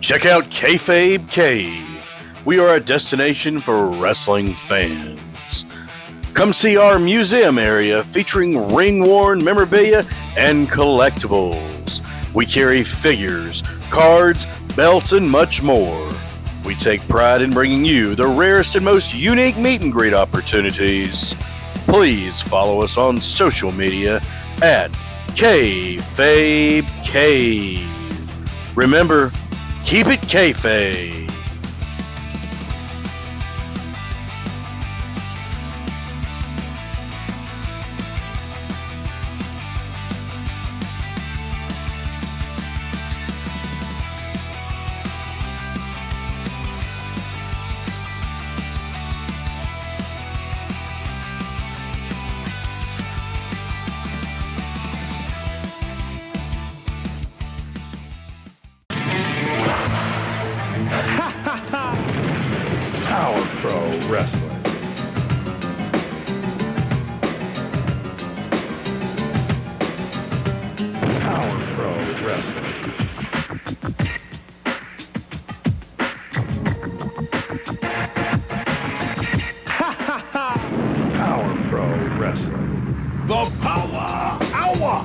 Check out Kayfabe Cave. We are a destination for wrestling fans. Come see our museum area featuring ring-worn memorabilia and collectibles. We carry figures, cards, belts, and much more. We take pride in bringing you the rarest and most unique meet and greet opportunities. Please follow us on social media at Kayfabe Cave. Remember, keep it kayfabe. Power Pro Wrestling. Power Pro Wrestling. Power Pro Wrestling. The Power Hour.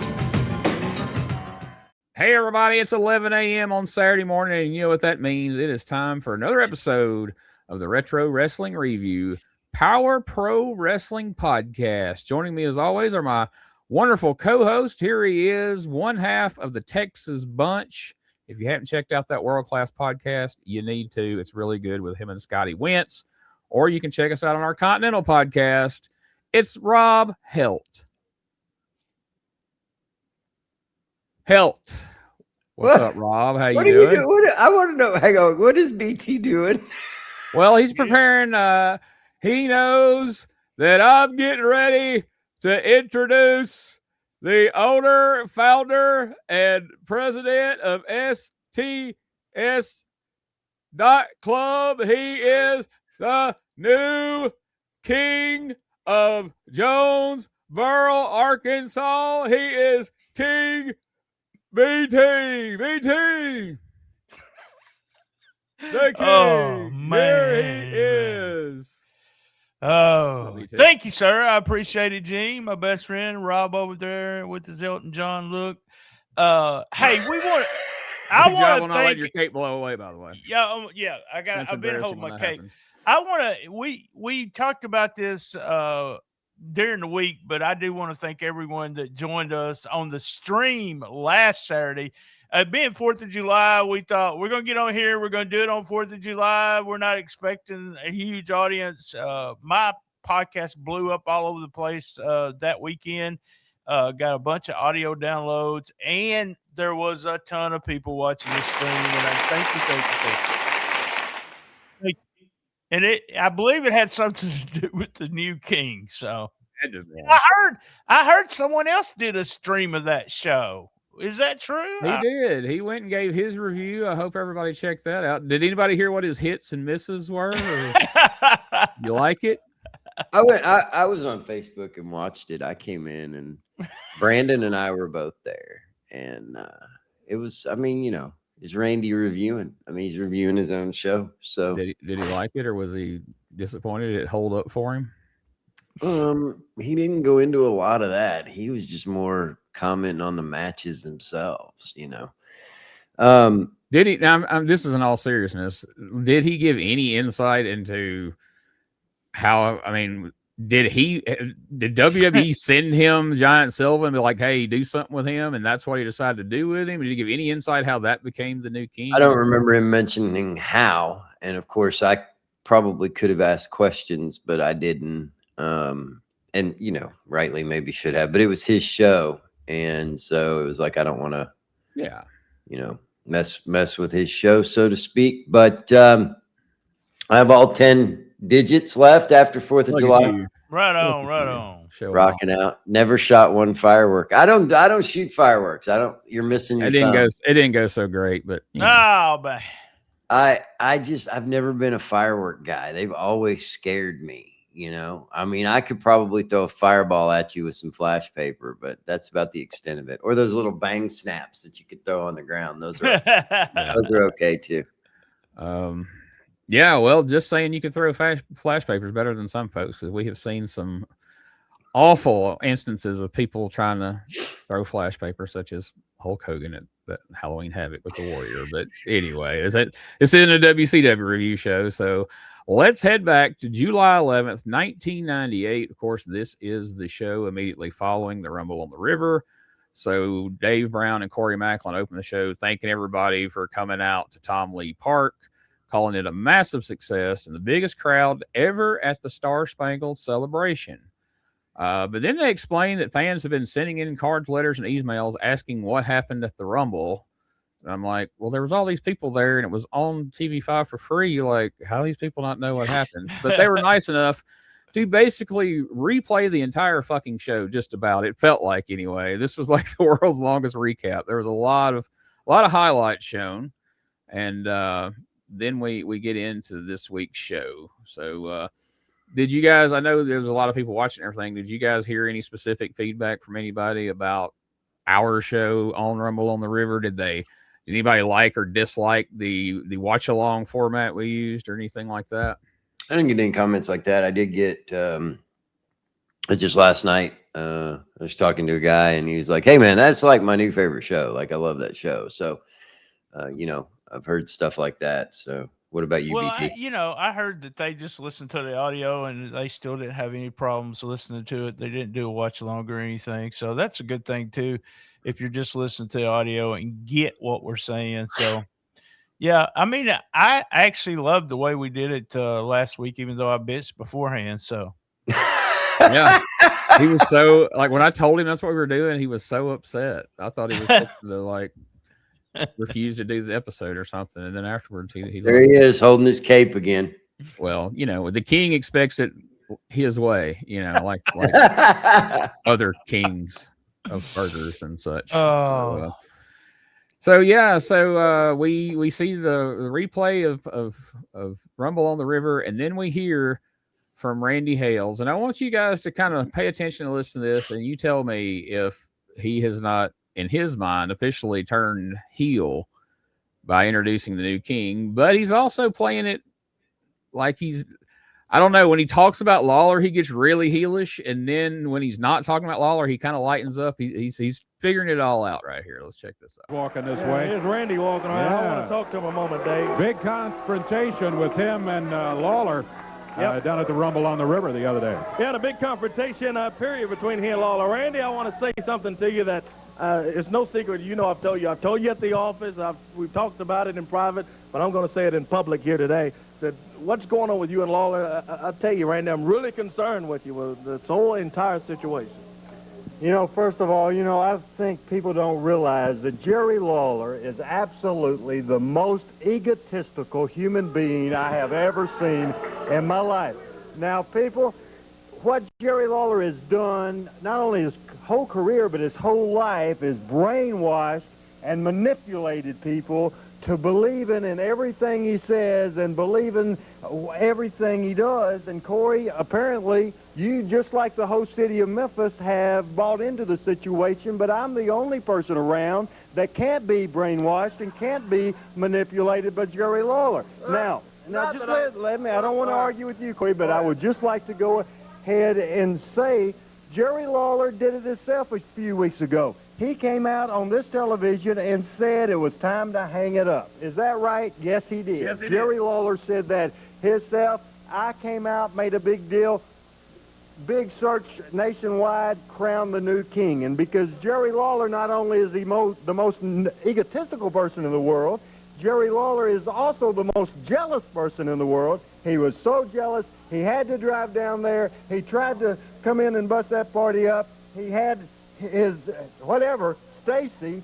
Hey everybody, it's 11 a.m. on Saturday morning, and you know what that means. It is time for another episode of the Retro Wrestling Review Power Pro Wrestling Podcast. Joining me as always are my wonderful co-host. Here he is, one half of the Texas Bunch. If you haven't checked out that world-class podcast, you need to. It's really good with him and Scotty Wentz. Or you can check us out on our Continental podcast. It's Robb Helt. Helt. What's up, Rob? How you doing? I want to know. Hang on. What is BT doing? Well, he's preparing. He knows that I'm getting ready to introduce the owner, founder, and president of STS.Club. He is the new king of Jonesboro, Arkansas. He is King BT. The king. Oh, man. There he is. Oh, thank you, sir. I appreciate it, Gene. My best friend, Rob, over there with his Elton John look. Hey, we want. I want to let your cape blow away. By the way, yeah. I've been holding my cape. I want to. We talked about this during the week, but I do want to thank everyone that joined us on the stream last Saturday. Being 4th of July, we thought we're going to get on here. We're going to do it on 4th of July. We're not expecting a huge audience. My podcast blew up all over the place that weekend. Got a bunch of audio downloads, and there was a ton of people watching the stream. And I thank you. And I believe it had something to do with the new king. So I heard someone else did a stream of that show. Is that true? He did. He went and gave his review. I hope everybody checked that out. Did anybody hear what his hits and misses were? You like it? I was on Facebook and watched it. I came in and Brandon and I were both there. And it was, is Randy reviewing? He's reviewing his own show. So did he like it, or was he disappointed it hold up for him? He didn't go into a lot of that. He was just more commenting on the matches themselves, Did he? Now, this is in all seriousness. Did he give any insight into how? Did WWE send him Giant Silva and be like, "Hey, do something with him," and that's what he decided to do with him? Did he give any insight how that became the new king? I don't remember him mentioning how, and of course, I probably could have asked questions, but I didn't. And rightly maybe should have, but it was his show. And so it was like, I don't want to, mess with his show, so to speak. But I have all 10 digits left after 4th of July. Right on. Rocking out. Never shot one firework. I don't shoot fireworks. You're missing your thumb. It didn't go so great, but but I've never been a firework guy. They've always scared me. You know, I mean, I could probably throw a fireball at you with some flash paper, but that's about the extent of it. Or those little bang snaps that you could throw on the ground. Those are those are okay too. Yeah, well, just saying you could throw flash papers better than some folks, because we have seen some awful instances of people trying to throw flash paper, such as Hulk Hogan at that Halloween Havoc with the Warrior. But anyway, it's in a WCW review show. So let's head back to July 11th, 1998. Of course, this is the show immediately following the Rumble on the River. So Dave Brown and Corey Macklin opened the show, thanking everybody for coming out to Tom Lee Park, calling it a massive success and the biggest crowd ever at the Star Spangled Celebration. But then they explained that fans have been sending in cards, letters, and emails asking what happened at the Rumble. And I'm like, well, there was all these people there, and it was on TV5 for free. Like, how do these people not know what happened? But they were nice enough to basically replay the entire fucking show, just about. It felt like, anyway. This was like the world's longest recap. There was a lot of highlights shown, and then we get into this week's show. So did you guys, I know there's a lot of people watching everything, did you guys hear any specific feedback from anybody about our show on Rumble on the River? Did anybody like or dislike the watch along format we used or anything like that? I didn't get any comments like that. I did get just last night. I was talking to a guy and he was like, "Hey man, that's like my new favorite show. Like, I love that show." So you know, I've heard stuff like that. So what about you, BT? I heard that they just listened to the audio and they still didn't have any problems listening to it. They didn't do a watch along or anything. So that's a good thing too, if you're just listening to the audio and get what we're saying. So yeah, I mean, I actually loved the way we did it last week, even though I bitched beforehand. So yeah, he was so, like, when I told him that's what we were doing, he was so upset. I thought he was supposed to, like, refuse to do the episode or something, and then afterwards he there he is holding his cape again. Well, the king expects it his way, like other kings of burgers and such. Oh, so we see the replay of Rumble on the River, and then we hear from Randy Hales, and I want you guys to kind of pay attention and listen to this, and you tell me if he has not, in his mind, officially turned heel by introducing the new king, but he's also playing it like I don't know, when he talks about Lawler, he gets really heelish, and then when he's not talking about Lawler, he kind of lightens up. He's figuring it all out right here. Let's check this out. Walking this way. Here's Randy walking around. I want to talk to him a moment, Dave. Big confrontation with him and Lawler down at the Rumble on the River the other day. Yeah, a big confrontation period between he and Lawler. Randy, I want to say something to you that it's no secret. I've told you at the office. We've talked about it in private, but I'm going to say it in public here today. That what's going on with you and Lawler, I'll tell you right now, I'm really concerned with you with this whole entire situation. First of all, I think people don't realize that Jerry Lawler is absolutely the most egotistical human being I have ever seen in my life. Now, people, what Jerry Lawler has done, not only his whole career, but his whole life, is brainwashed and manipulated people to believing in everything he says and believing everything he does. And Corey, apparently, you, just like the whole city of Memphis, have bought into the situation, but I'm the only person around that can't be brainwashed and can't be manipulated by Jerry Lawler. Now just let me, I don't want to argue with you, Corey, but I would just like to go ahead and say Jerry Lawler did it himself a few weeks ago. He came out on this television and said it was time to hang it up. Is that right? Yes, he did. Yes, he Jerry did. Lawler said that himself. I came out, made a big deal, big search nationwide, crowned the new king. And because Jerry Lawler not only is the most egotistical person in the world, Jerry Lawler is also the most jealous person in the world. He was so jealous, he had to drive down there. He tried to come in and bust that party up. He had his, Stacy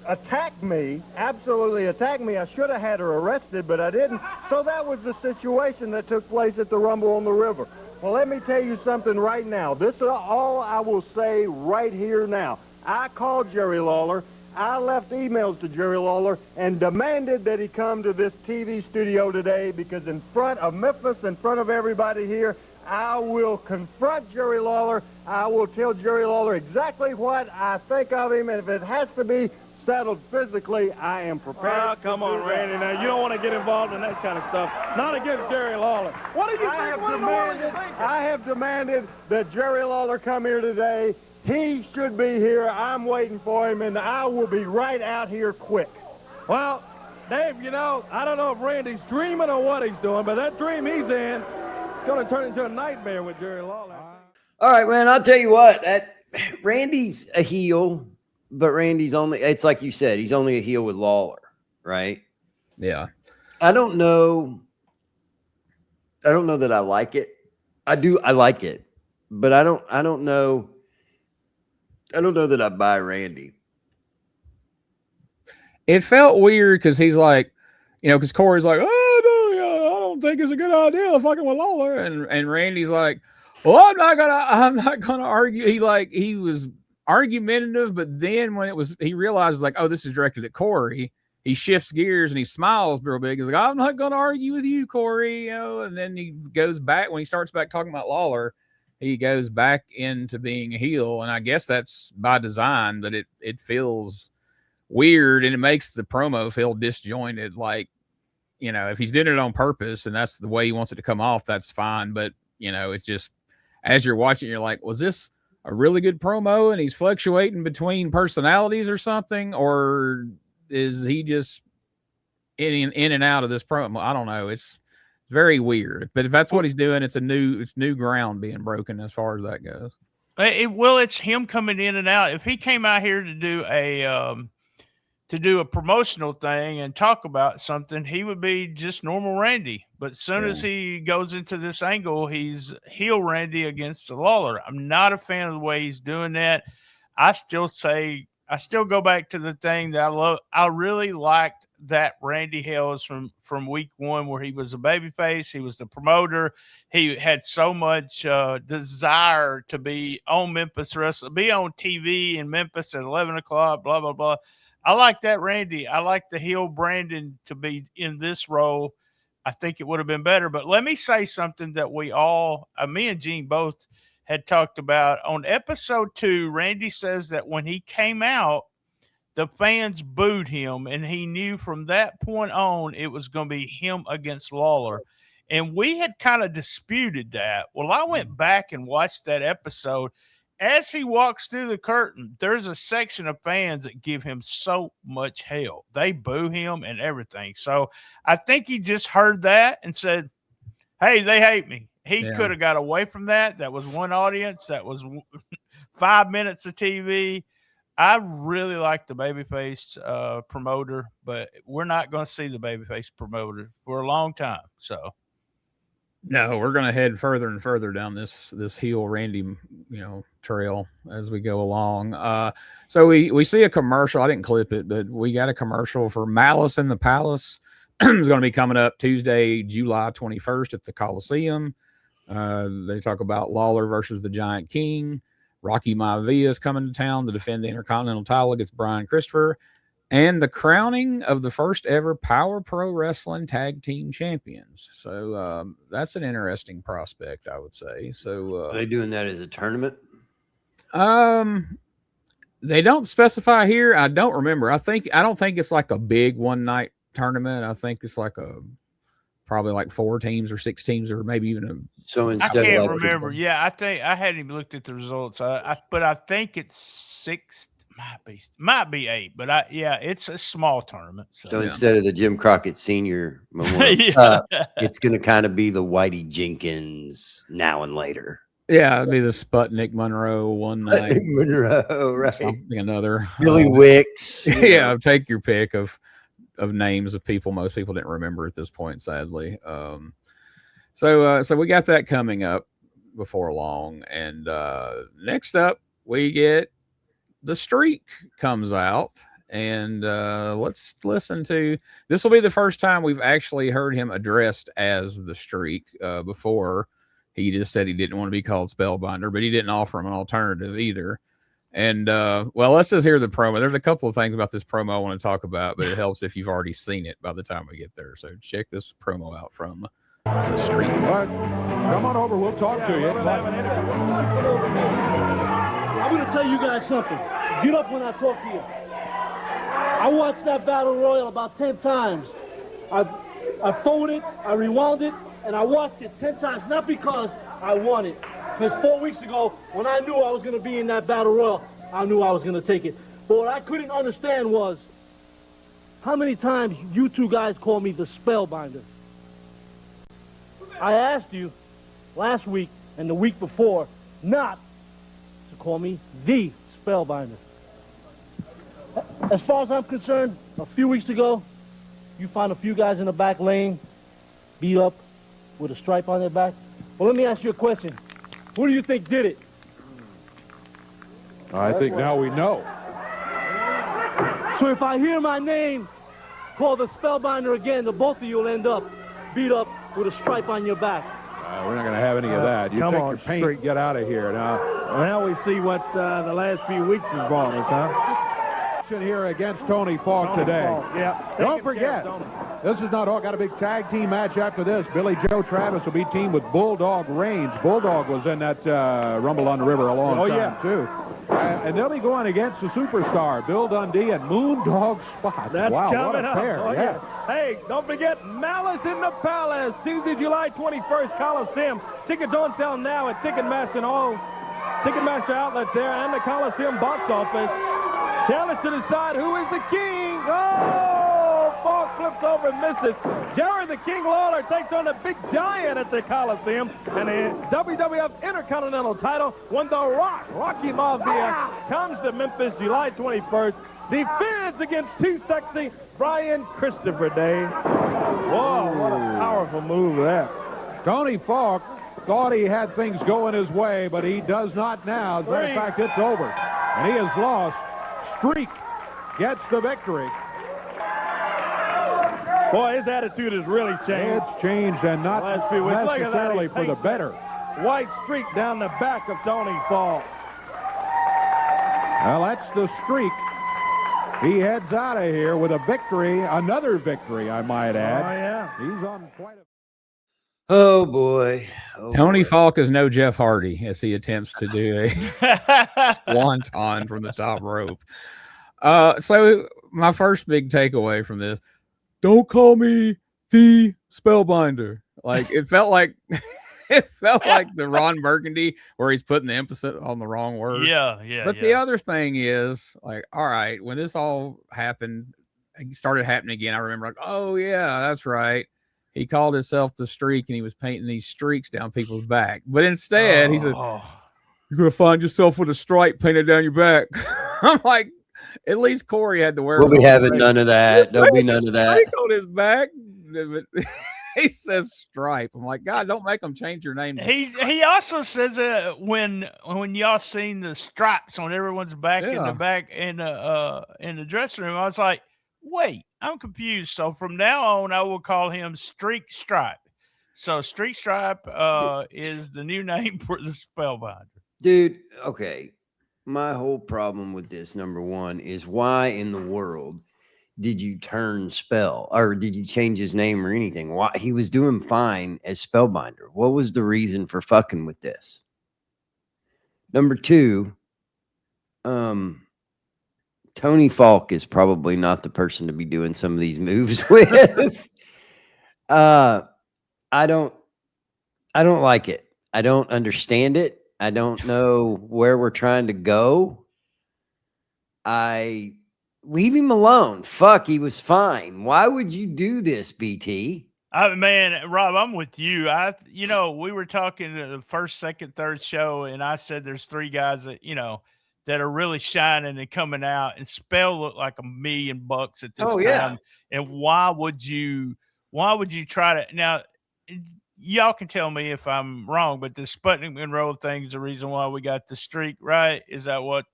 attacked me, absolutely attacked me. I should have had her arrested, but I didn't. So that was the situation that took place at the Rumble on the River. Well, let me tell you something right now. This is all I will say right here now. I called Jerry Lawler. I left emails to Jerry Lawler and demanded that he come to this TV studio today because in front of Memphis, in front of everybody here, I will confront Jerry Lawler. I will tell Jerry Lawler exactly what I think of him, and if it has to be settled physically, I am prepared. Oh, come on, Randy. Now, you don't want to get involved in that kind of stuff. Not against Jerry Lawler. What do you think? I have demanded that Jerry Lawler come here today. He should be here. I'm waiting for him, and I will be right out here quick. Well, Dave, you know, I don't know if Randy's dreaming or what he's doing, but that dream he's in is going to turn into a nightmare with Jerry Lawler. All right, man, I'll tell you what. Randy's a heel, but Randy's only, it's like you said, he's only a heel with Lawler, right? Yeah. I don't know that I like it. I like it, but I don't know that I buy Randy. It felt weird because he's like, you know, because Corey's like, oh, no, yeah, I don't think it's a good idea fucking with Lawler. And Randy's like, well, I'm not gonna argue. He was argumentative, but then when he realizes like, oh, this is directed at Corey, he shifts gears and he smiles real big. He's like, I'm not gonna argue with you, Corey, you know, and then he goes back when he starts back talking about Lawler. He goes back into being a heel, and I guess that's by design, but it feels weird, and it makes the promo feel disjointed. Like, you know, if he's doing it on purpose and that's the way he wants it to come off, that's fine. But, you know, it's just, as you're watching, you're like, was this a really good promo and he's fluctuating between personalities or something? Or is he just in and out of this promo? I don't know. It's very weird, but if that's what he's doing, it's new ground being broken as far as that goes. It's him coming in and out. If he came out here to do a promotional thing and talk about something, he would be just normal Randy. But as soon as he goes into this angle, he's heel Randy against the Lawler. I'm not a fan of the way he's doing that. I still go back to the thing that I love. I really liked that Randy Hales from week one, where he was a babyface. He was the promoter. He had so much desire to be on Memphis Wrestling, be on TV in Memphis at 11 o'clock, blah, blah, blah. I like that Randy. I like the heel Brandon to be in this role. I think it would have been better. But let me say something that we all, me and Gene both had talked about. On episode 2, Randy says that when he came out, the fans booed him, and he knew from that point on it was going to be him against Lawler. And we had kind of disputed that. Well, I went back and watched that episode. As he walks through the curtain, there's a section of fans that give him so much hell. They boo him and everything. So I think he just heard that and said, hey, they hate me. He could have got away from that. That was one audience. That was 5 minutes of TV. I really like the babyface promoter, but we're not going to see the babyface promoter for a long time. So, no, we're going to head further and further down this heel Randy, trail as we go along. So we see a commercial. I didn't clip it, but we got a commercial for Malice in the Palace. It's going to be coming up Tuesday, July 21st at the Coliseum. They talk about Lawler versus the Giant King. Rocky Maivia is coming to town to defend the Intercontinental title against Brian Christopher, and the crowning of the first ever Power Pro Wrestling Tag Team Champions. So that's an interesting prospect, I would say. So are they doing that as a tournament? They don't specify here. I don't remember. I don't think it's like a big one night tournament. I think it's like probably like 4 teams or 6 teams, or maybe even so instead. I can't remember. Yeah, I think I hadn't even looked at the results. But I think it's 6. Might be 8. But it's a small tournament. So instead of the Jim Crockett Senior Memorial, it's going to kind of be the Whitey Jenkins Now and Later. Yeah, it'd be the Sputnik Monroe one night. Monroe, right? Something another. Billy Wicks. Yeah, take your pick of names of people most people didn't remember at this point, sadly. So we got that coming up before long. And next up, we get The Streak comes out. And let's listen to, this will be the first time we've actually heard him addressed as The Streak. Before, he just said he didn't want to be called Spellbinder, but he didn't offer him an alternative either. And, let's just hear the promo. There's a couple of things about this promo I want to talk about, but it helps if you've already seen it by the time we get there. So check this promo out from The streak. But come on over. We'll talk to you. I'm going to tell you guys something. Get up when I talk to you. I watched that Battle Royal about 10 times. I phoned it, I rewound it, and I watched it 10 times, not because I won it. Because 4 weeks ago, when I knew I was going to be in that Battle Royal, I knew I was going to take it. But what I couldn't understand was how many times you two guys call me the Spellbinder. I asked you last week and the week before not to call me the Spellbinder. As far as I'm concerned, a few weeks ago, you found a few guys in the back lane beat up with a stripe on their back. Well, let me ask you a question. Who do you think did it? I think now we know. So if I hear my name called the Spellbinder again, the both of you will end up beat up with a stripe on your back. We're not going to have any of that. You Come take on, your paint, straight. get out of here. Now we see what the last few weeks has brought us, huh? Here against Tony Falk today. Yeah. Don't forget, this is not all. Got a big tag team match after this. Billy Joe Travis will be teamed with Bulldog Reigns. Bulldog was in that Rumble on the River a long time, too. And they'll be going against the superstar, Bill Dundee and Moondog Spot. That's wow, coming what a up. pair. Oh, yeah. Hey, don't forget Malice in the Palace, Tuesday, July 21st, Coliseum. Tickets on sale now at Ticketmaster and all Ticketmaster outlets there and the Coliseum box office. Challenge to decide who is the king. Oh, Falk flips over and misses. Jerry the King Lawler takes on the big giant at the Coliseum. And the WWF Intercontinental title when The Rock, Rocky Maivia, comes to Memphis July 21st. Defends against Too Sexy Brian Christopher Day. Whoa, what a powerful move there. Tony Falk thought he had things going his way, but he does not now. As a matter of fact, it's over. And he has lost. Streak gets the victory. Boy, his attitude has really changed. It's changed, and not necessarily for the better. White streak down the back of Tony Falk. Well, that's the streak. He heads out of here with a victory, another victory, I might add. Oh, yeah. He's on quite a... Oh, boy. Tony Falk is no Jeff Hardy as he attempts to do a swanton from the top rope. So my first big takeaway from this, don't call me the Spellbinder. Like it felt like the Ron Burgundy where he's putting the emphasis on the wrong word. Yeah. But the other thing is, like, all right, when this all happened, it started happening again. I remember, like, oh yeah, that's right. He called himself the Streak, and he was painting these streaks down people's back. But instead, he said, "You're gonna find yourself with a stripe painted down your back." I'm like, at least Corey had to wear. We'll be having none of that. There'll be none of that. On his back, he says stripe. I'm like, God, don't make him change your name. He also says when y'all seen the stripes on everyone's back in the back in the dressing room, I was like, wait, I'm confused. So from now on, I will call him Streak Stripe. So Streak Stripe is the new name for the Spellbinder. Dude, okay. My whole problem with this, number one, is why in the world did you turn Spell, or did you change his name or anything? Why he was doing fine as Spellbinder. What was the reason for fucking with this? Number two, Tony Falk is probably not the person to be doing some of these moves with. I don't like it. I don't understand it. I don't know where we're trying to go. Leave him alone. Fuck, he was fine. Why would you do this, BT? Man, Rob, I'm with you. We were talking to the first, second, third show, and I said there's three guys that, that are really shining and coming out, and Spell looked like $1 million at this time. Yeah. And why would you try to now? Y'all can tell me if I'm wrong, but the Sputnik Monroe thing is the reason why we got the streak, right? Is that what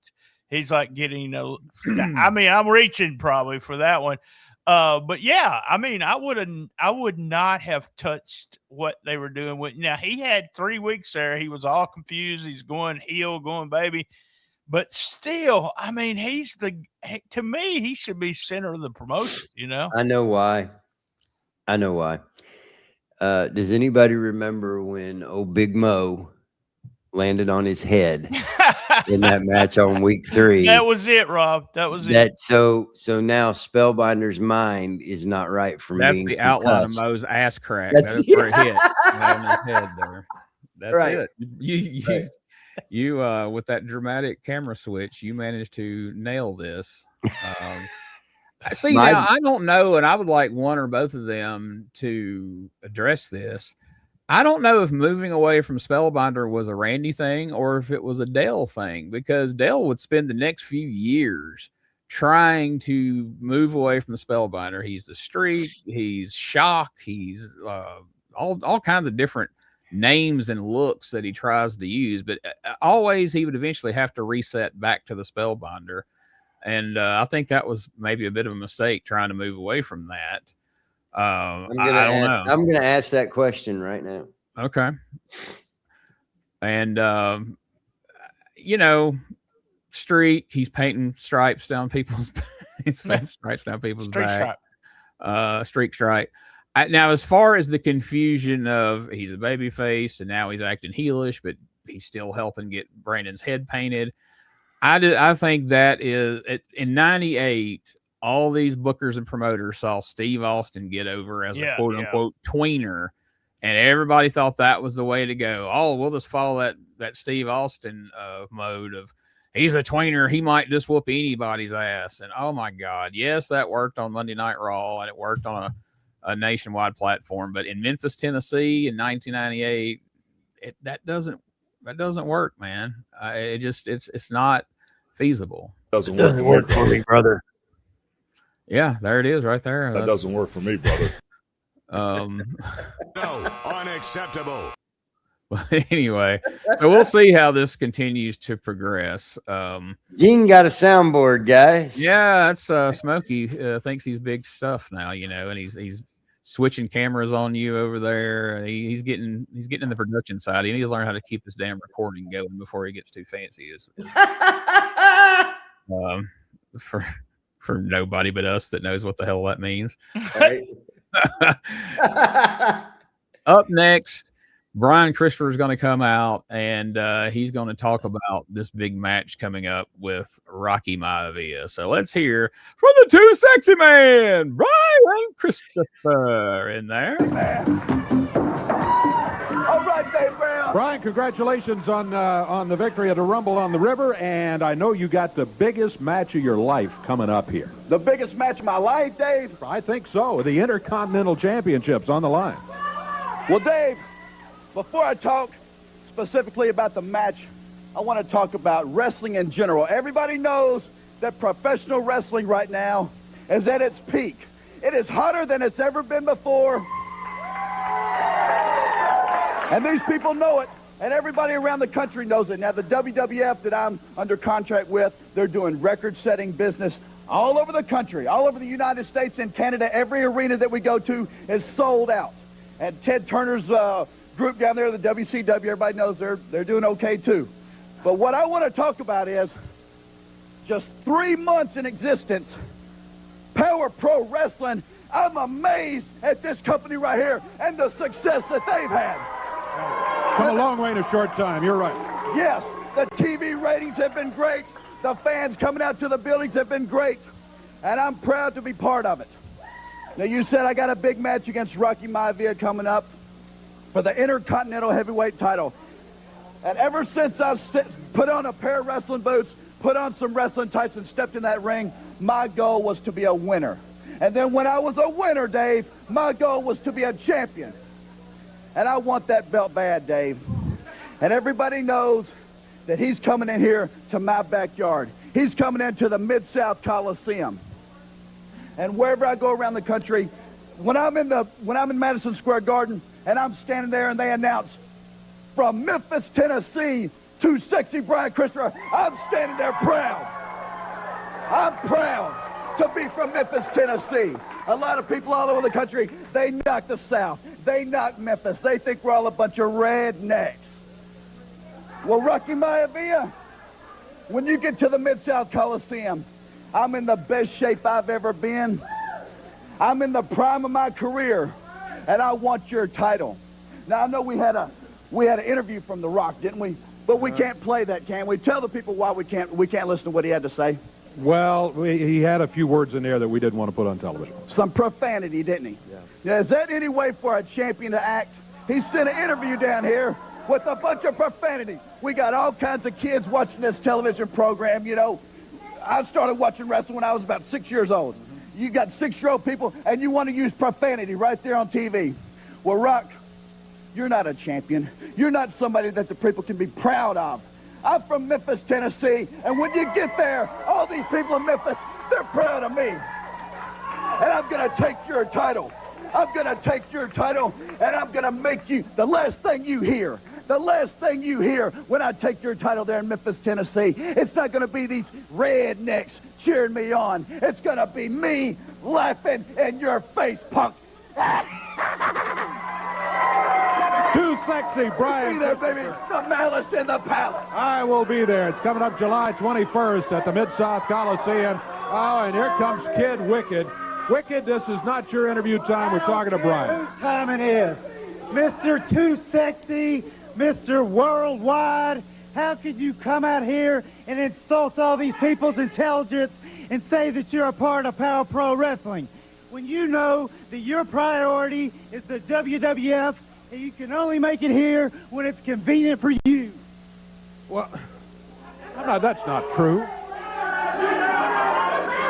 he's like getting? I mean, I'm reaching probably for that one. But yeah, I mean, I would not have touched what they were doing with. Now he had 3 weeks there. He was all confused. He's going heel, going baby. But still, I mean, to me, he should be center of the promotion, I know why. Does anybody remember when old Big Mo landed on his head in that match on week 3? That was it, Rob. That was it. So now Spellbinder's mind is not right for me. That's the outline of Mo's ass crack. That's where it hit right on his head there. That's right. it. You with that dramatic camera switch, you managed to nail this. See, now I don't know, and I would like one or both of them to address this. I don't know if moving away from Spellbinder was a Randy thing or if it was a Dale thing, because Dale would spend the next few years trying to move away from Spellbinder. He's the Streak, he's Shock, he's all kinds of different names and looks that he tries to use, but always he would eventually have to reset back to the Spellbinder. And I think that was maybe a bit of a mistake trying to move away from that. I don't know. I'm going to ask that question right now. Okay. And, Streak, he's painting stripes down people's back. Streak stripe. Now, as far as the confusion of he's a baby face and now he's acting heelish, but he's still helping get Brandon's head painted. I think that is in '98. All these bookers and promoters saw Steve Austin get over as a quote unquote tweener, and everybody thought that was the way to go. Oh, we'll just follow that Steve Austin mode of he's a tweener. He might just whoop anybody's ass. And oh my God, yes, that worked on Monday Night Raw and it worked on a nationwide platform. But in Memphis, Tennessee in 1998, that doesn't work, man. It's not feasible. Doesn't work for me, brother. Yeah, there it is right there. That doesn't work for me, brother. No, unacceptable. Well, anyway, so we'll see how this continues to progress. Gene got a soundboard, guys. Yeah, that's Smokey thinks he's big stuff now, and he's switching cameras on you over there. He's getting in the production side. He needs to learn how to keep this damn recording going before he gets too fancy. For nobody but us that knows what the hell that means. Right. Up next, Brian Christopher is going to come out and he's going to talk about this big match coming up with Rocky Maivia. So let's hear from the two sexy man, Brian Christopher, in there. All right, Dave Brown. Brian, congratulations on the victory at the Rumble on the River, and I know you got the biggest match of your life coming up here. The biggest match of my life, Dave? I think so. The Intercontinental Championships on the line. Well, Dave, before I talk specifically about the match, I want to talk about wrestling in general. Everybody knows that professional wrestling right now is at its peak. It is hotter than it's ever been before. And these people know it, and everybody around the country knows it. Now, the WWF that I'm under contract with, they're doing record-setting business all over the country, all over the United States and Canada. Every arena that we go to is sold out. And Ted Turner's group down there, the WCW, everybody knows they're doing okay too. But what I want to talk about is just 3 months in existence, Power Pro Wrestling. I'm amazed at this company right here and the success that they've had. Come a long way in a short time. You're right. Yes, the TV ratings have been great. The fans coming out to the buildings have been great. And I'm proud to be part of it. Now, you said I got a big match against Rocky Maivia coming up for the Intercontinental Heavyweight title. And ever since I've put on a pair of wrestling boots, put on some wrestling tights, and stepped in that ring, my goal was to be a winner. And then when I was a winner, Dave, my goal was to be a champion. And I want that belt bad, Dave. And everybody knows that he's coming in here to my backyard. He's coming into the Mid-South Coliseum. And wherever I go around the country, when I'm in Madison Square Garden and I'm standing there and they announce from Memphis, Tennessee to sexy Brian Christopher, I'm standing there proud. I'm proud to be from Memphis, Tennessee. A lot of people all over the country, they knock the South. They knock Memphis. They think we're all a bunch of rednecks. Well, Rocky Maivia, when you get to the Mid-South Coliseum, I'm in the best shape I've ever been. I'm in the prime of my career. and I want your title. Now, I know we had an interview from The Rock, didn't we? But we can't play that, can we? Tell the people why we can't listen to what he had to say. Well, he had a few words in there that we didn't want to put on television. Some profanity, didn't he? Yeah. Now, is that any way for a champion to act? He sent an interview down here with a bunch of profanity. We got all kinds of kids watching this television program, you know. I started watching wrestling when I was about 6 years old. You got 6-year-old people, and you want to use profanity right there on TV. Well, Rock, you're not a champion. You're not somebody that the people can be proud of. I'm from Memphis, Tennessee, and when you get there, all these people in Memphis, they're proud of me. And I'm going to take your title. I'm going to take your title, and I'm going to make you the last thing you hear. The last thing you hear when I take your title there in Memphis, Tennessee, it's not going to be these rednecks cheering me on. It's going to be me laughing in your face, punk. Too sexy, Brian. Be there, baby. The Malice in the Palace. I will be there. It's coming up July 21st at the Mid-South Coliseum. Oh, and here comes Kid Wicked. Wicked, this is not your interview time. We're talking to Brian. Whose time it is? Mr. Too Sexy, Mr. Worldwide. How could you come out here and insult all these people's intelligence and say that you're a part of Power Pro Wrestling when you know that your priority is the WWF and you can only make it here when it's convenient for you? Well, no, that's not true.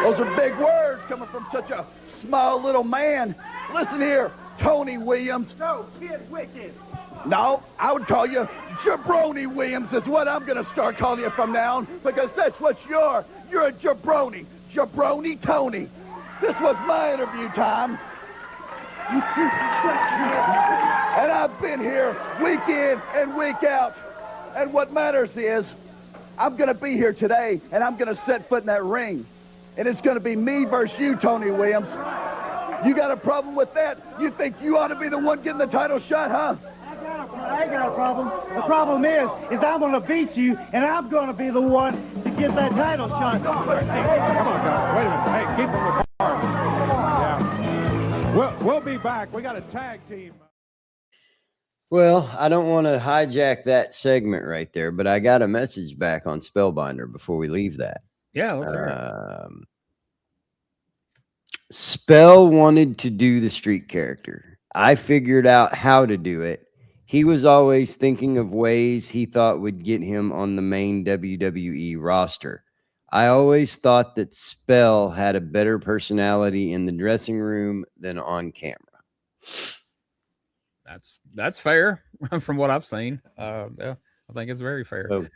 Those are big words coming from such a small little man. Listen here, Tony Williams. No, Kid Wicked. No, I would call you Jabroni Williams is what I'm going to start calling you from now on, because that's what you are. You're a jabroni. Jabroni Tony. This was my interview time. And I've been here week in and week out. And what matters is I'm going to be here today, and I'm going to set foot in that ring. And it's going to be me versus you, Tony Williams. You got a problem with that? You think you ought to be the one getting the title shot, huh? I ain't got a problem. The problem is I'm going to beat you, and I'm going to be the one to get that title shot. Come on, guys. Wait a minute. Hey, keep them apart. Yeah. We'll be back. We got a tag team. Well, I don't want to hijack that segment right there, but I got a message back on Spellbinder before we leave that. Yeah, let's hear it. Spell wanted to do the street character. I figured out how to do it. He was always thinking of ways he thought would get him on the main WWE roster. I always thought that Spell had a better personality in the dressing room than on camera. That's fair from what I've seen. Yeah, I think it's very fair. Oh.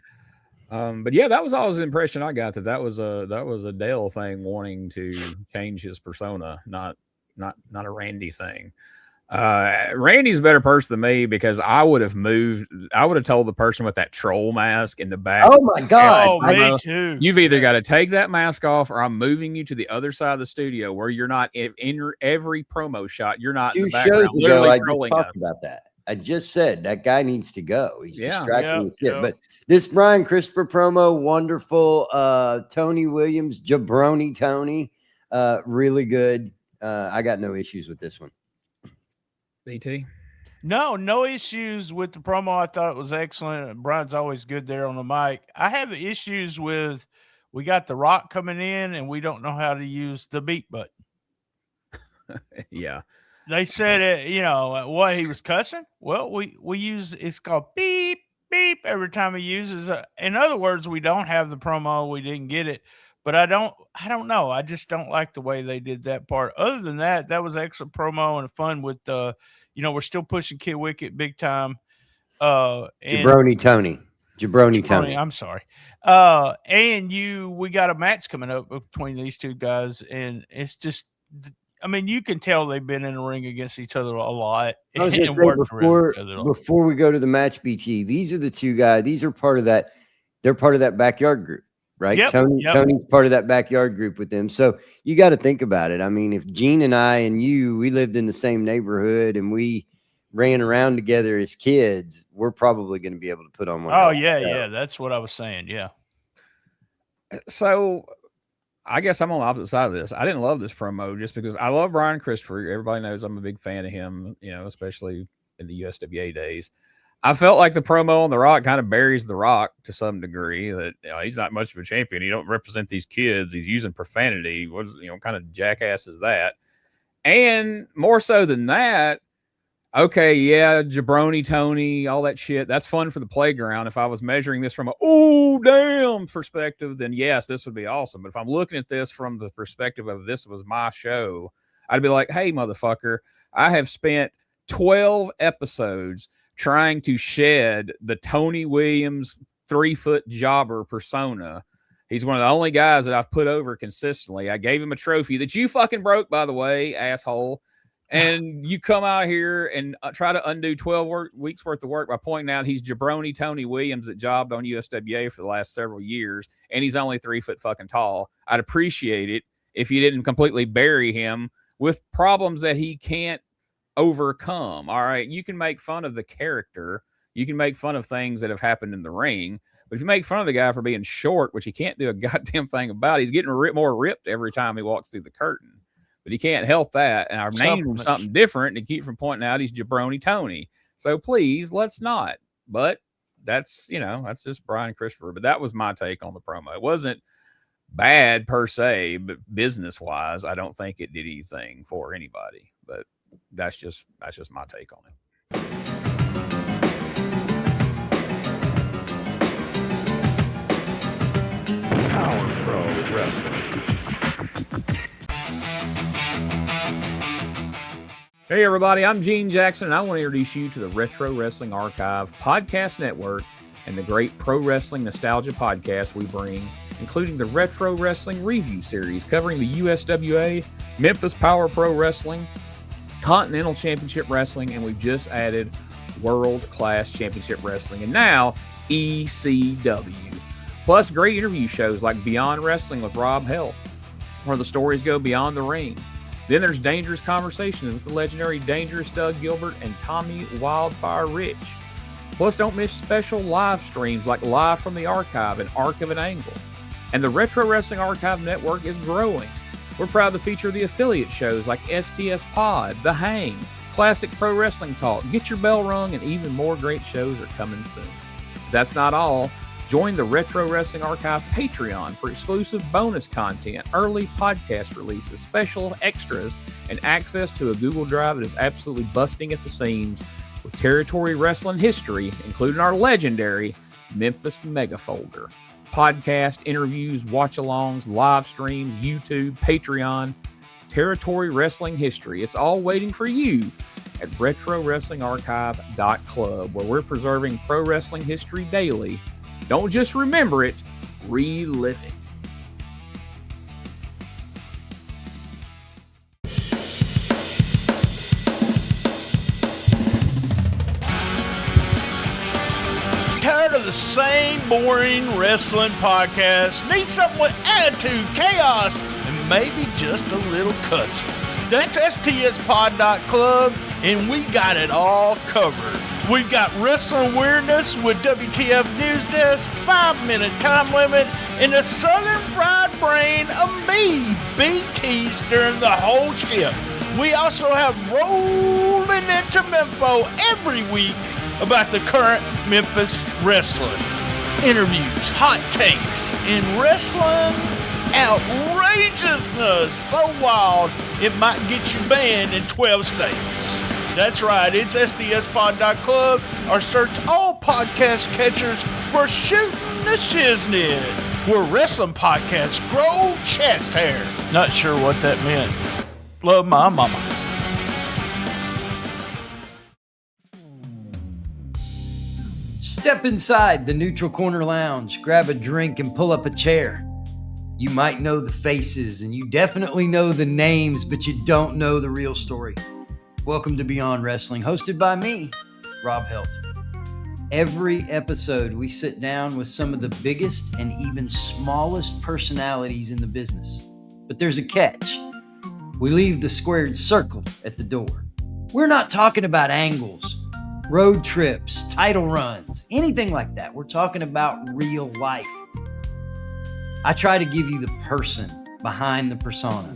But yeah, that was always the impression I got, that was a Dale thing, wanting to change his persona, not a Randy thing. Randy's a better person than me, because I would have told the person with that troll mask in the back. Oh my God. Oh, me too. You've either got to take that mask off, or I'm moving you to the other side of the studio where you're not in every promo shot. You're not in the background, literally trolling us. About that. I just said that guy needs to go. He's distracting the kid. Yep. But this Brian Christopher promo, wonderful. Tony Williams, Jabroni Tony, really good. I got no issues with this one. BT? No issues with the promo. I thought it was excellent. Brian's always good there on the mic. I have issues with, we got The Rock coming in and we don't know how to use the beat button. Yeah. They said, what, he was cussing? Well, we use, it's called beep, beep every time he uses it. In other words, we don't have the promo. We didn't get it. But I don't know. I just don't like the way they did that part. Other than that, that was excellent promo and fun with, we're still pushing Kid Wicked big time. Jabroni Tony. I'm sorry. We got a match coming up between these two guys, and it's just, you can tell they've been in the ring against each other a lot. Before we go to the match, BT, these are the two guys. These are part of that. They're part of that backyard group, right? Yep, Tony's part of that backyard group with them. So you got to think about it. If Gene and I and we lived in the same neighborhood and we ran around together as kids, we're probably going to be able to put on one. Oh, yeah. That's what I was saying. Yeah. So I guess I'm on the opposite side of this. I didn't love this promo just because I love Brian Christopher. Everybody knows I'm a big fan of him, especially in the USWA days. I felt like the promo on The Rock kind of buries The Rock to some degree, that he's not much of a champion. He don't represent these kids. He's using profanity. What kind of jackass is that? And more so than that, okay, yeah, jabroni Tony, all that shit, that's fun for the playground. If I was measuring this from a oh damn perspective, then yes, this would be awesome. But if I'm looking at this from the perspective of this was my show, I'd be like, hey, motherfucker, I have spent 12 episodes trying to shed the Tony Williams 3-foot jobber persona. He's one of the only guys that I've put over consistently. I gave him a trophy that you fucking broke, by the way, asshole. And you come out here and try to undo 12 weeks worth of work by pointing out he's jabroni Tony Williams that jobbed on USWA for the last several years, and he's only 3 foot fucking tall. I'd appreciate it if you didn't completely bury him with problems that he can't overcome. All right, you can make fun of the character, you can make fun of things that have happened in the ring, but if you make fun of the guy for being short, which he can't do a goddamn thing about, he's getting more ripped every time he walks through the curtain. But he can't help that, and I've named him something different to keep from pointing out he's jabroni Tony. So please, let's not. But that's just Brian Christopher. But that was my take on the promo. It wasn't bad per se, but business wise, I don't think it did anything for anybody. But that's just my take on it. Power Pro Wrestling. Hey everybody, I'm Gene Jackson, and I want to introduce you to the Retro Wrestling Archive Podcast Network and the great pro wrestling nostalgia podcast we bring, including the Retro Wrestling Review Series covering the USWA, Memphis Power Pro Wrestling, Continental Championship Wrestling, and we've just added World Class Championship Wrestling, and now ECW. Plus great interview shows like Beyond Wrestling with Robb Helt, where the stories go beyond the ring. Then there's Dangerous Conversations with the legendary Dangerous Doug Gilbert and Tommy Wildfire Rich. Plus, don't miss special live streams like Live from the Archive and Arc of an Angle. And the Retro Wrestling Archive Network is growing. We're proud to feature the affiliate shows like STS Pod, The Hang, Classic Pro Wrestling Talk, Get Your Bell Rung, and even more great shows are coming soon. But that's not all. Join the Retro Wrestling Archive Patreon for exclusive bonus content, early podcast releases, special extras, and access to a Google Drive that is absolutely busting at the seams with territory wrestling history, including our legendary Memphis Mega Folder. Podcast, interviews, watch-alongs, live streams, YouTube, Patreon, territory wrestling history. It's all waiting for you at RetroWrestlingArchive.club, where we're preserving pro wrestling history daily. Don't just remember it, relive it. Tired of the same boring wrestling podcast? Need something with attitude, chaos, and maybe just a little cussing? That's STSpod.club, and we got it all covered. We've got wrestling weirdness with WTF News Desk, 5-minute time limit, and the southern fried brain of me, BT, steering the whole ship. We also have rolling into Mempho every week about the current Memphis wrestling. Interviews, hot takes, and wrestling outrageousness so wild it might get you banned in 12 states. That's right, it's STSpod.club, or search all podcast catchers for Shooting the Shiznit, where wrestling podcasts grow chest hair. Not sure what that meant. Love my mama. Step inside the Neutral Corner Lounge, grab a drink, and pull up a chair. You might know the faces, and you definitely know the names, but you don't know the real story. Welcome to Beyond Wrestling, hosted by me, Robb Helt. Every episode, we sit down with some of the biggest and even smallest personalities in the business. But there's a catch. We leave the squared circle at the door. We're not talking about angles, road trips, title runs, anything like that. We're talking about real life. I try to give you the person behind the persona.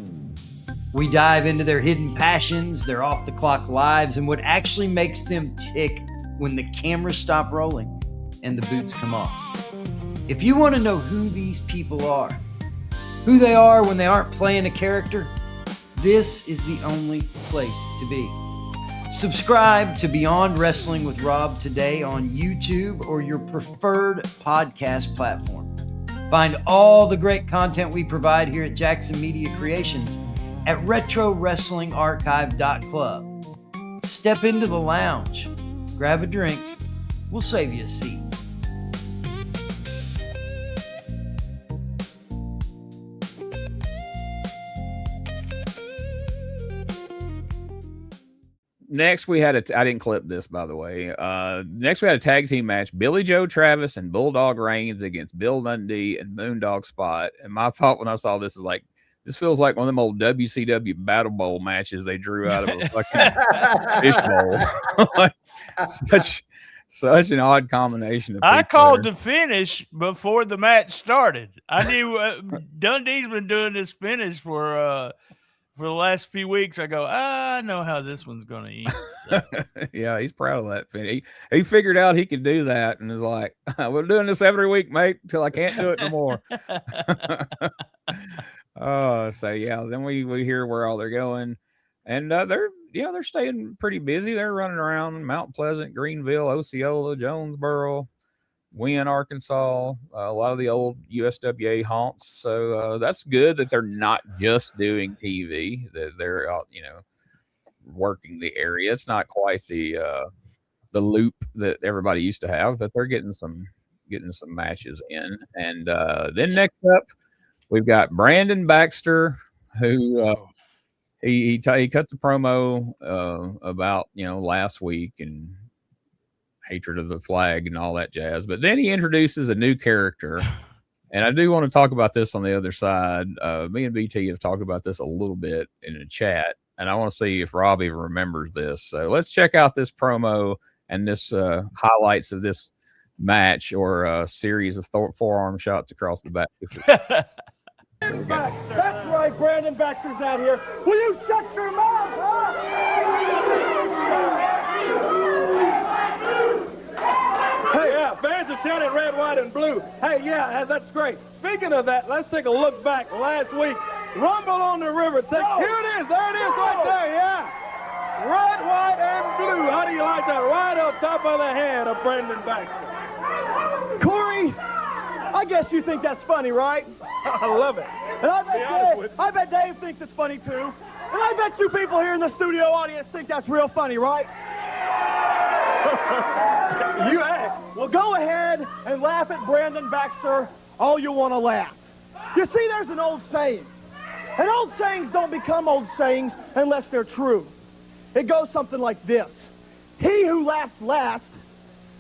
We dive into their hidden passions, their off-the-clock lives, and what actually makes them tick when the cameras stop rolling and the boots come off. If you want to know who these people are, who they are when they aren't playing a character, this is the only place to be. Subscribe to Beyond Wrestling with Rob today on YouTube or your preferred podcast platform. Find all the great content we provide here at Jackson Media Creations at RetroWrestlingArchive.club. Step into the lounge, grab a drink, we'll save you a seat. Next, we had I didn't clip this, by the way. Next, we had a tag team match. Billy Joe Travis and Bulldog Reigns against Bill Dundee and Moondog Spot. And my thought when I saw this is like, this feels like one of them old WCW Battle Bowl matches they drew out of a fucking fish bowl. Like, such an odd combination of people. I called the finish before the match started. I knew Dundee's been doing this finish for the last few weeks. I go, I know how this one's going to end. So. Yeah, he's proud of that finish. He figured out he could do that and is like, we're doing this every week, mate, until I can't do it no more. So yeah, then we hear where all they're going, and they're staying pretty busy. They're running around Mount Pleasant, Greenville, Osceola, Jonesboro, Wynn, Arkansas, a lot of the old USWA haunts. So that's good that they're not just doing TV; that they're out, working the area. It's not quite the loop that everybody used to have, but they're getting some matches in. And then next up, we've got Brandon Baxter, who he cut the promo about last week and hatred of the flag and all that jazz. But then he introduces a new character, and I do want to talk about this on the other side. Me and BT have talked about this a little bit in the chat, and I want to see if Robbie remembers this. So let's check out this promo and this highlights of this match, or a series of forearm shots across the back. That's right, Brandon Baxter's out here. Will you shut your mouth, huh? Hey, yeah, fans are chanting red, white, and blue. Hey, yeah, that's great. Speaking of that, let's take a look back last week. Rumble on the River. Here it is. There it is right there, yeah. Red, white, and blue. How do you like that? Right up top of the head of Brandon Baxter. Corey, I guess you think that's funny, right? I love it. And I bet Dave thinks it's funny, too. And I bet you people here in the studio audience think that's real funny, right? Well, go ahead and laugh at Brandon Baxter all you want to laugh. You see, there's an old saying. And old sayings don't become old sayings unless they're true. It goes something like this. He who laughs last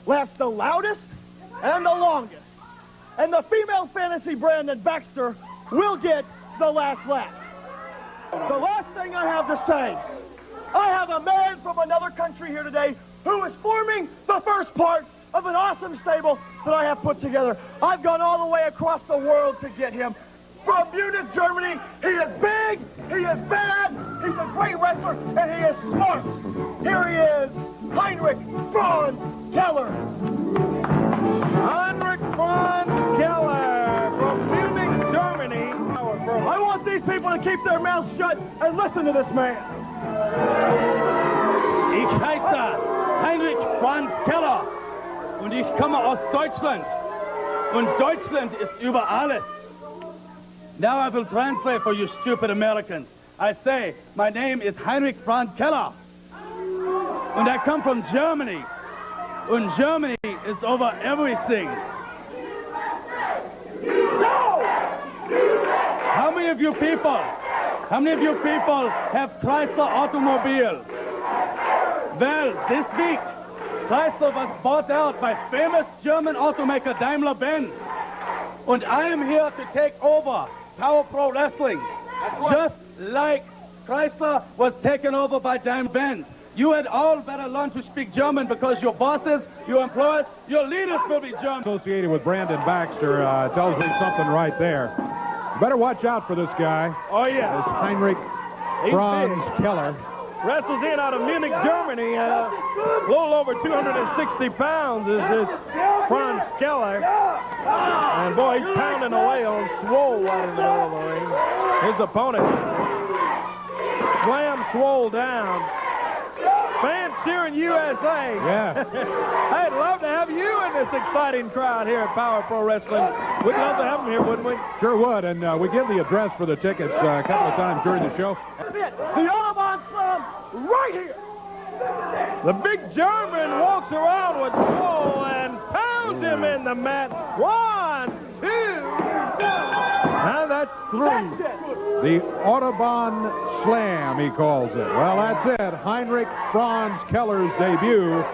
laughs the loudest and the longest. And the female fantasy Brandon Baxter will get the last laugh. The last thing I have to say, I have a man from another country here today who is forming the first part of an awesome stable that I have put together. I've gone all the way across the world to get him. From Munich, Germany, he is big, he is bad, he's a great wrestler, and he is smart. Here he is, Heinrich von Keller. Heinrich von Keller from Munich, Germany. I want these people to keep their mouths shut and listen to this man. Ich heiße Heinrich von Keller und ich komme aus Deutschland. Und Deutschland ist über alles. Now I will translate for you stupid Americans. I say, my name is Heinrich von Keller. And I come from Germany. And Germany is over everything. How many of you people have Chrysler Automobile? Well, this week, Chrysler was bought out by famous German automaker Daimler-Benz. And I am here to take over Power Pro Wrestling. Just like Chrysler was taken over by Daimler-Benz. You had all better learn to speak German because your bosses, your employers, your leaders will be German. Associated with Brandon Baxter tells me something right there. You better watch out for this guy. Oh, yeah. It's Heinrich Franz Keller. Wrestles in out of Munich, Germany. A little over 260 pounds is this Franz Keller. And, boy, he's pounding away on Swole right in the middle of the ring. His opponent slammed Swole down. Fans cheering USA. Yeah. I'd love to have you in this exciting crowd here at Power Pro Wrestling. We'd love to have them here, wouldn't we? Sure would. And we give the address for the tickets a couple of times during the show. The Autobahn Slam right here. The big German walks around with Swole and pounds him in the mat. 1, 2, and that's 3. The Autobahn Slam, he calls it. Well, that's it. Heinrich Franz Keller's debut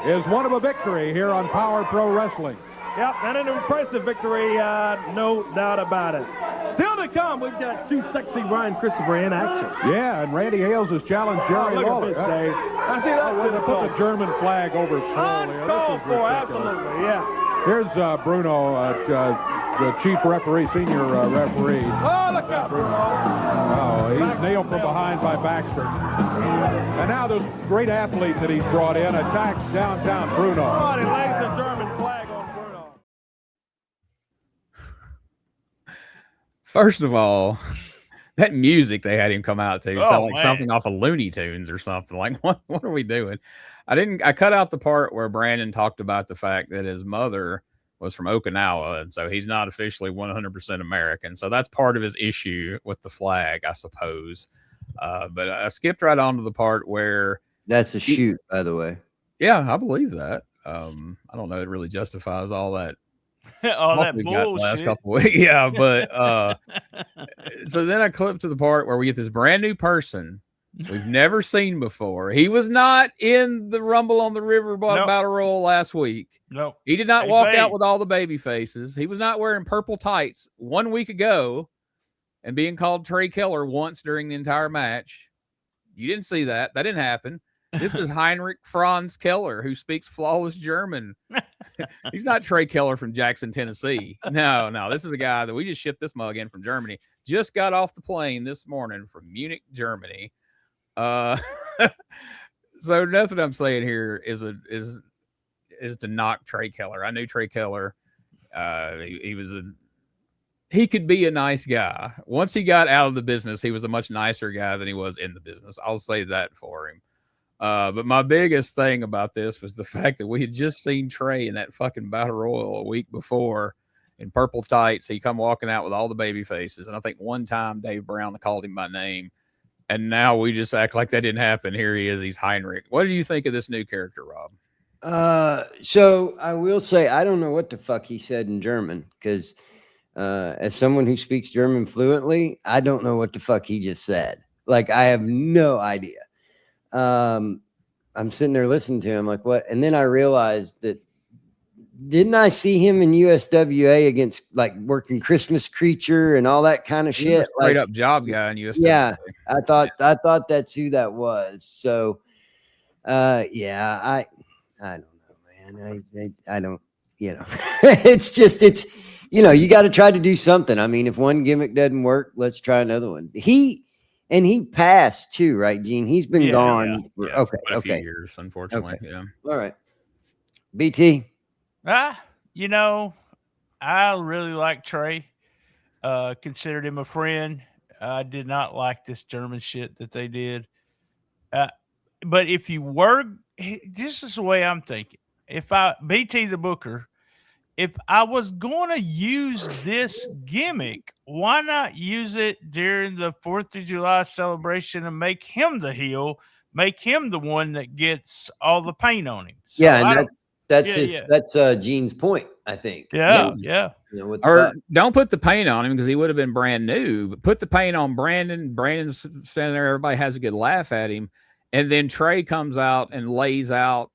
is one of a victory here on Power Pro Wrestling. Yep, and an impressive victory, no doubt about it. Still to come, we've got 2 sexy Brian Christopher in action. Yeah, and Randy Hales has challenged Jerry Lawler. Dave. I see that. To put the German flag over Swole. Uncalled for, absolutely, yeah. Here's Bruno, the chief referee, senior referee. Oh, look out, Bruno. Oh, he's nailed from behind by Baxter. And now this great athlete that he's brought in attacks downtown Bruno. Oh, and he lays the German flag on Bruno. First of all, that music they had him come out to sounded like something off of Looney Tunes or something. Like, what are we doing? I cut out the part where Brandon talked about the fact that his mother was from Okinawa, and so he's not officially 100% American. So that's part of his issue with the flag, I suppose. But I skipped right on to the part where that's a shoot, by the way. Yeah, I believe that. I don't know. It really justifies all that. All that bullshit. Last couple weeks. Yeah, but so then I clipped to the part where we get this brand new person we've never seen before. He was not in the Rumble on the River Battle Royal last week. No, he did not walk out with all the baby faces. He was not wearing purple tights 1 week ago and being called Trey Keller once during the entire match. You didn't see that. That didn't happen. This is Heinrich Franz Keller, who speaks flawless German. He's not Trey Keller from Jackson, Tennessee. No. This is a guy that we just shipped this mug in from Germany. Just got off the plane this morning from Munich, Germany. So nothing I'm saying here is to knock Trey Keller. I knew Trey Keller. He could be a nice guy. Once he got out of the business, he was a much nicer guy than he was in the business. I'll say that for him. But my biggest thing about this was the fact that we had just seen Trey in that fucking battle royal a week before in purple tights. He come walking out with all the baby faces. And I think one time Dave Brown called him by name. And now we just act like that didn't happen. Here he is. He's Heinrich. What do you think of this new character, Rob? So I will say, I don't know what the fuck he said in German, because as someone who speaks German fluently, I don't know what the fuck he just said. Like, I have no idea. I'm sitting there listening to him like, what? And then I realized that, didn't I see him in USWA against, like, working Christmas Creature and all that kind of shit? He's a straight up job guy in USWA. Yeah, I thought that's who that was. So, yeah, I don't know, man. I don't, it's you got to try to do something. I mean, if one gimmick doesn't work, let's try another one. He passed too, right, Gene? He's been gone. Yeah, for a few years, unfortunately. Okay. Yeah. All right. BT. I really like Trey. Considered him a friend. I did not like this German shit that they did. But if you were, this is the way I'm thinking. If BT the Booker, if I was going to use this gimmick, why not use it during the 4th of July celebration and make him the heel, make him the one that gets all the paint on him? So that's Gene's point, I think. Yeah. Or don't put the paint on him because he would have been brand new, but put the paint on Brandon. Brandon's standing there. Everybody has a good laugh at him. And then Trey comes out and lays out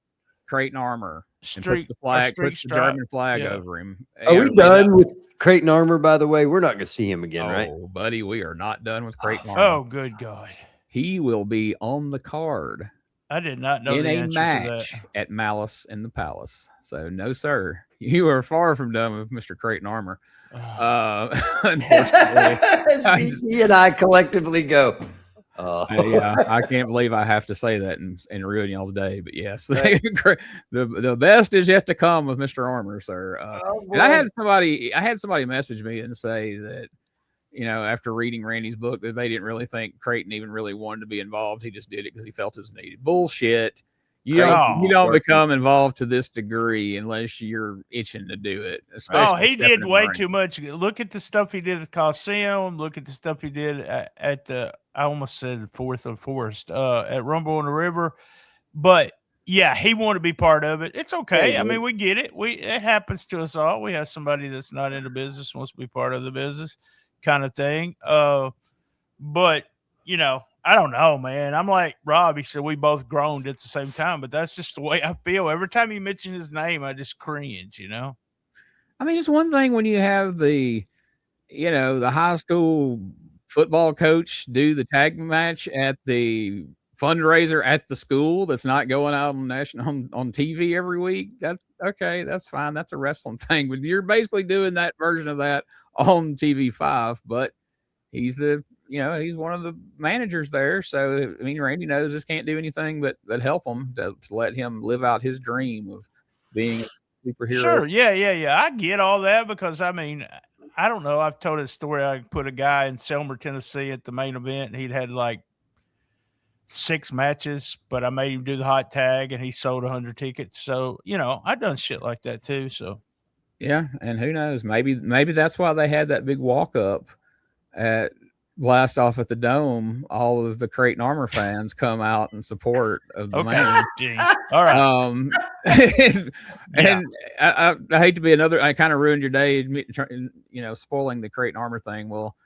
Creighton armor. And puts the flag, puts the German flag over him. Are we done with Creighton armor, by the way? We're not going to see him again, right? Oh, buddy, we are not done with Creighton armor. Oh, good God. He will be on the card. I did not know in the a answer match to that. at Malice in the Palace. So no, sir, you are far from done with Mr. Creighton Armor. Unfortunately, he and I collectively go. Yeah, I can't believe I have to say that and ruin y'all's day, but yes, the best is yet to come with Mr. Armor, sir. And I had somebody message me and say that, after reading Randy's book, that they didn't really think Creighton even really wanted to be involved. He just did it because he felt it was needed. Bullshit. You don't become involved to this degree unless you're itching to do it. Especially he did way too much. Look at the stuff he did at the Coliseum. Look at the stuff he did at the, I almost said Fourth of Forest, at Rumble on the River. But yeah, he wanted to be part of it. It's okay. I mean, we get it. It happens to us all. We have somebody that's not in the business wants to be part of the business, kind of thing. But I don't know, man. I'm like Rob. He said we both groaned at the same time, but that's just the way I feel. Every time you mention his name, I just cringe. I mean, it's one thing when you have the high school football coach do the tag match at the fundraiser at the school that's not going out on TV every week. That's okay. That's fine. That's a wrestling thing, but you're basically doing that version of that on TV5. But he's he's one of the managers there. So, I mean, Randy knows this can't do anything but help him to let him live out his dream of being a superhero. Sure. Yeah. I get all that because, I mean, I don't know. I've told a story. I put a guy in Selmer, Tennessee at the main event, and he'd had like 6 matches, but I made him do the hot tag, and he sold 100 tickets. So, I've done shit like that too. So, yeah. And who knows? Maybe that's why they had that big walk up at Blast Off at the Dome. All of the Creighton Armor fans come out in support of the man. All right. And I hate to be I kind of ruined your day, spoiling the Creighton Armor thing. Well, I'll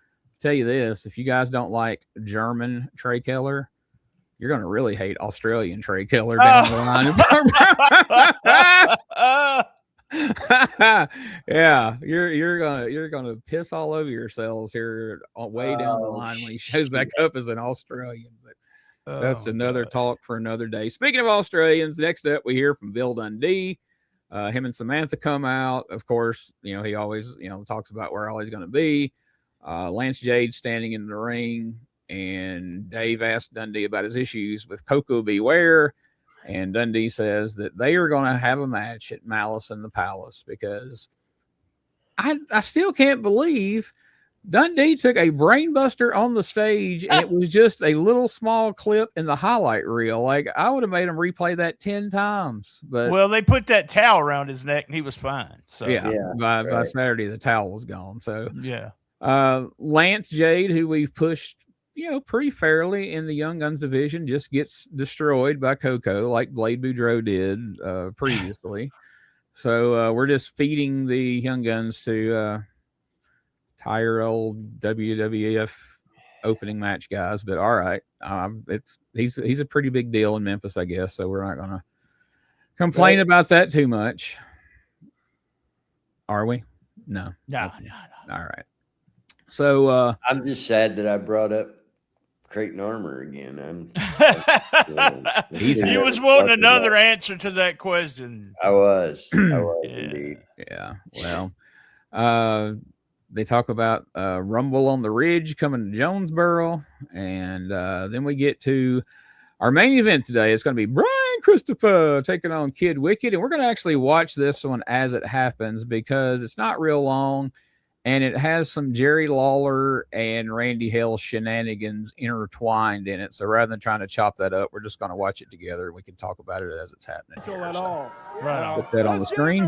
tell you this, if you guys don't like German Trey Keller, you're going to really hate Australian Trey Keller down the line. Yeah, you're gonna piss all over yourselves here way down the line when he shows back up as an Australian. But that's another talk for another day. Speaking of Australians, next up we hear from Bill Dundee. Him and Samantha come out. Of course, he always talks about where all he's going to be. Lance Jade standing in the ring, and Dave asked Dundee about his issues with Coco Beware. And Dundee says that they are going to have a match at Malice in the Palace because I still can't believe Dundee took a brainbuster on the stage and it was just a little small clip in the highlight reel. Like, I would have made him replay that 10 times. But they put that towel around his neck and he was fine. So by Saturday the towel was gone. So yeah. Lance Jade, who we've pushed pretty fairly in the Young Guns division, just gets destroyed by Coco like Blade Boudreaux did previously. So we're just feeding the Young Guns to tired old WWF opening match guys. But all right, he's a pretty big deal in Memphis, I guess. So we're not going to complain about that too much. Are we? No. All right. So I'm just sad that I brought up Creighton Armor again. He was wanting another answer to that question. I was indeed. Yeah. Well, they talk about Rumble on the Ridge coming to Jonesboro, and then we get to our main event today. It's going to be Brian Christopher taking on Kid Wicked, and we're going to actually watch this one as it happens because it's not real long. And it has some Jerry Lawler and Randy Hale shenanigans intertwined in it. So rather than trying to chop that up, we're just going to watch it together. We can talk about it as it's happening. So put that on the screen.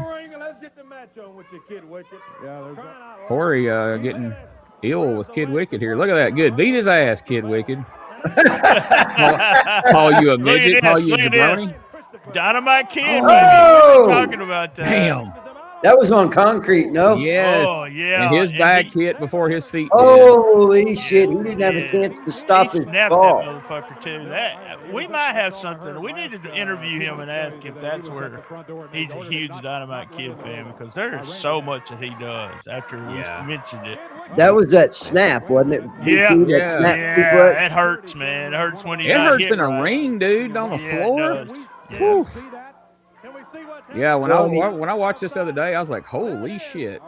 Corey getting ill with Kid Wicked here. Look at that. Good. Beat his ass, Kid Wicked. Call you a midget. Call you a jabroni. Dynamite Kid. Oh! Talking about that. Damn. That was on concrete, no? Yes. Oh, yeah. And his back hit before his feet did. Holy shit. He didn't have a chance to stop his snapped fall. that motherfucker, too. We might have something. We need to interview him and ask if that's where he's a huge Dynamite Kid fan, because there is so much that he does after we mentioned it. That was that snap, wasn't it? BT, that snap yeah, it hurts, man. It hurts when you. It hurts in a ring, dude, on the floor. Whew. Yeah, when I watched this the other day, I was like, "Holy shit!"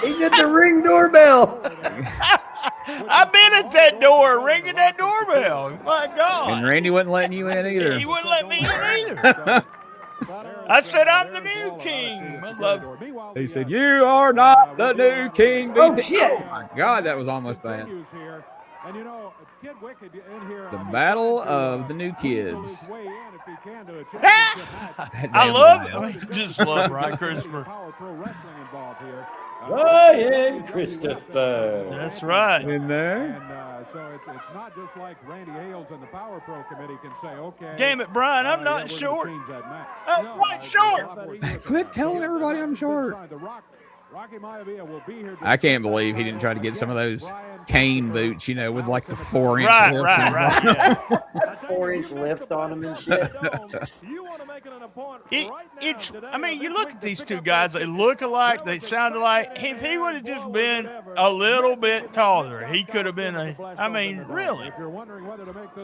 He's at the ring doorbell. I've been at that door, ringing that doorbell. My God! And Randy wasn't letting you in either. He wouldn't let me in either. I said, "I'm the new king." He said, "You are not the new king." BT. Oh shit! Oh my God, that was almost bad. The Battle of the New Kids. I just love Ryan Christopher. Ryan Christopher. That's right. In there. And so it's not just like Randy Hales and the Power Pro Committee can say, okay. Damn it, Brian, I'm not short. I'm not short. Quit telling everybody I'm short. I can't believe he didn't try to get some of those cane boots, with like the 4-inch lift. Right. Yeah. 4-inch lift on him and shit. You look at these two guys, they look alike, they sound alike. If he would have just been a little bit taller, he could have been really.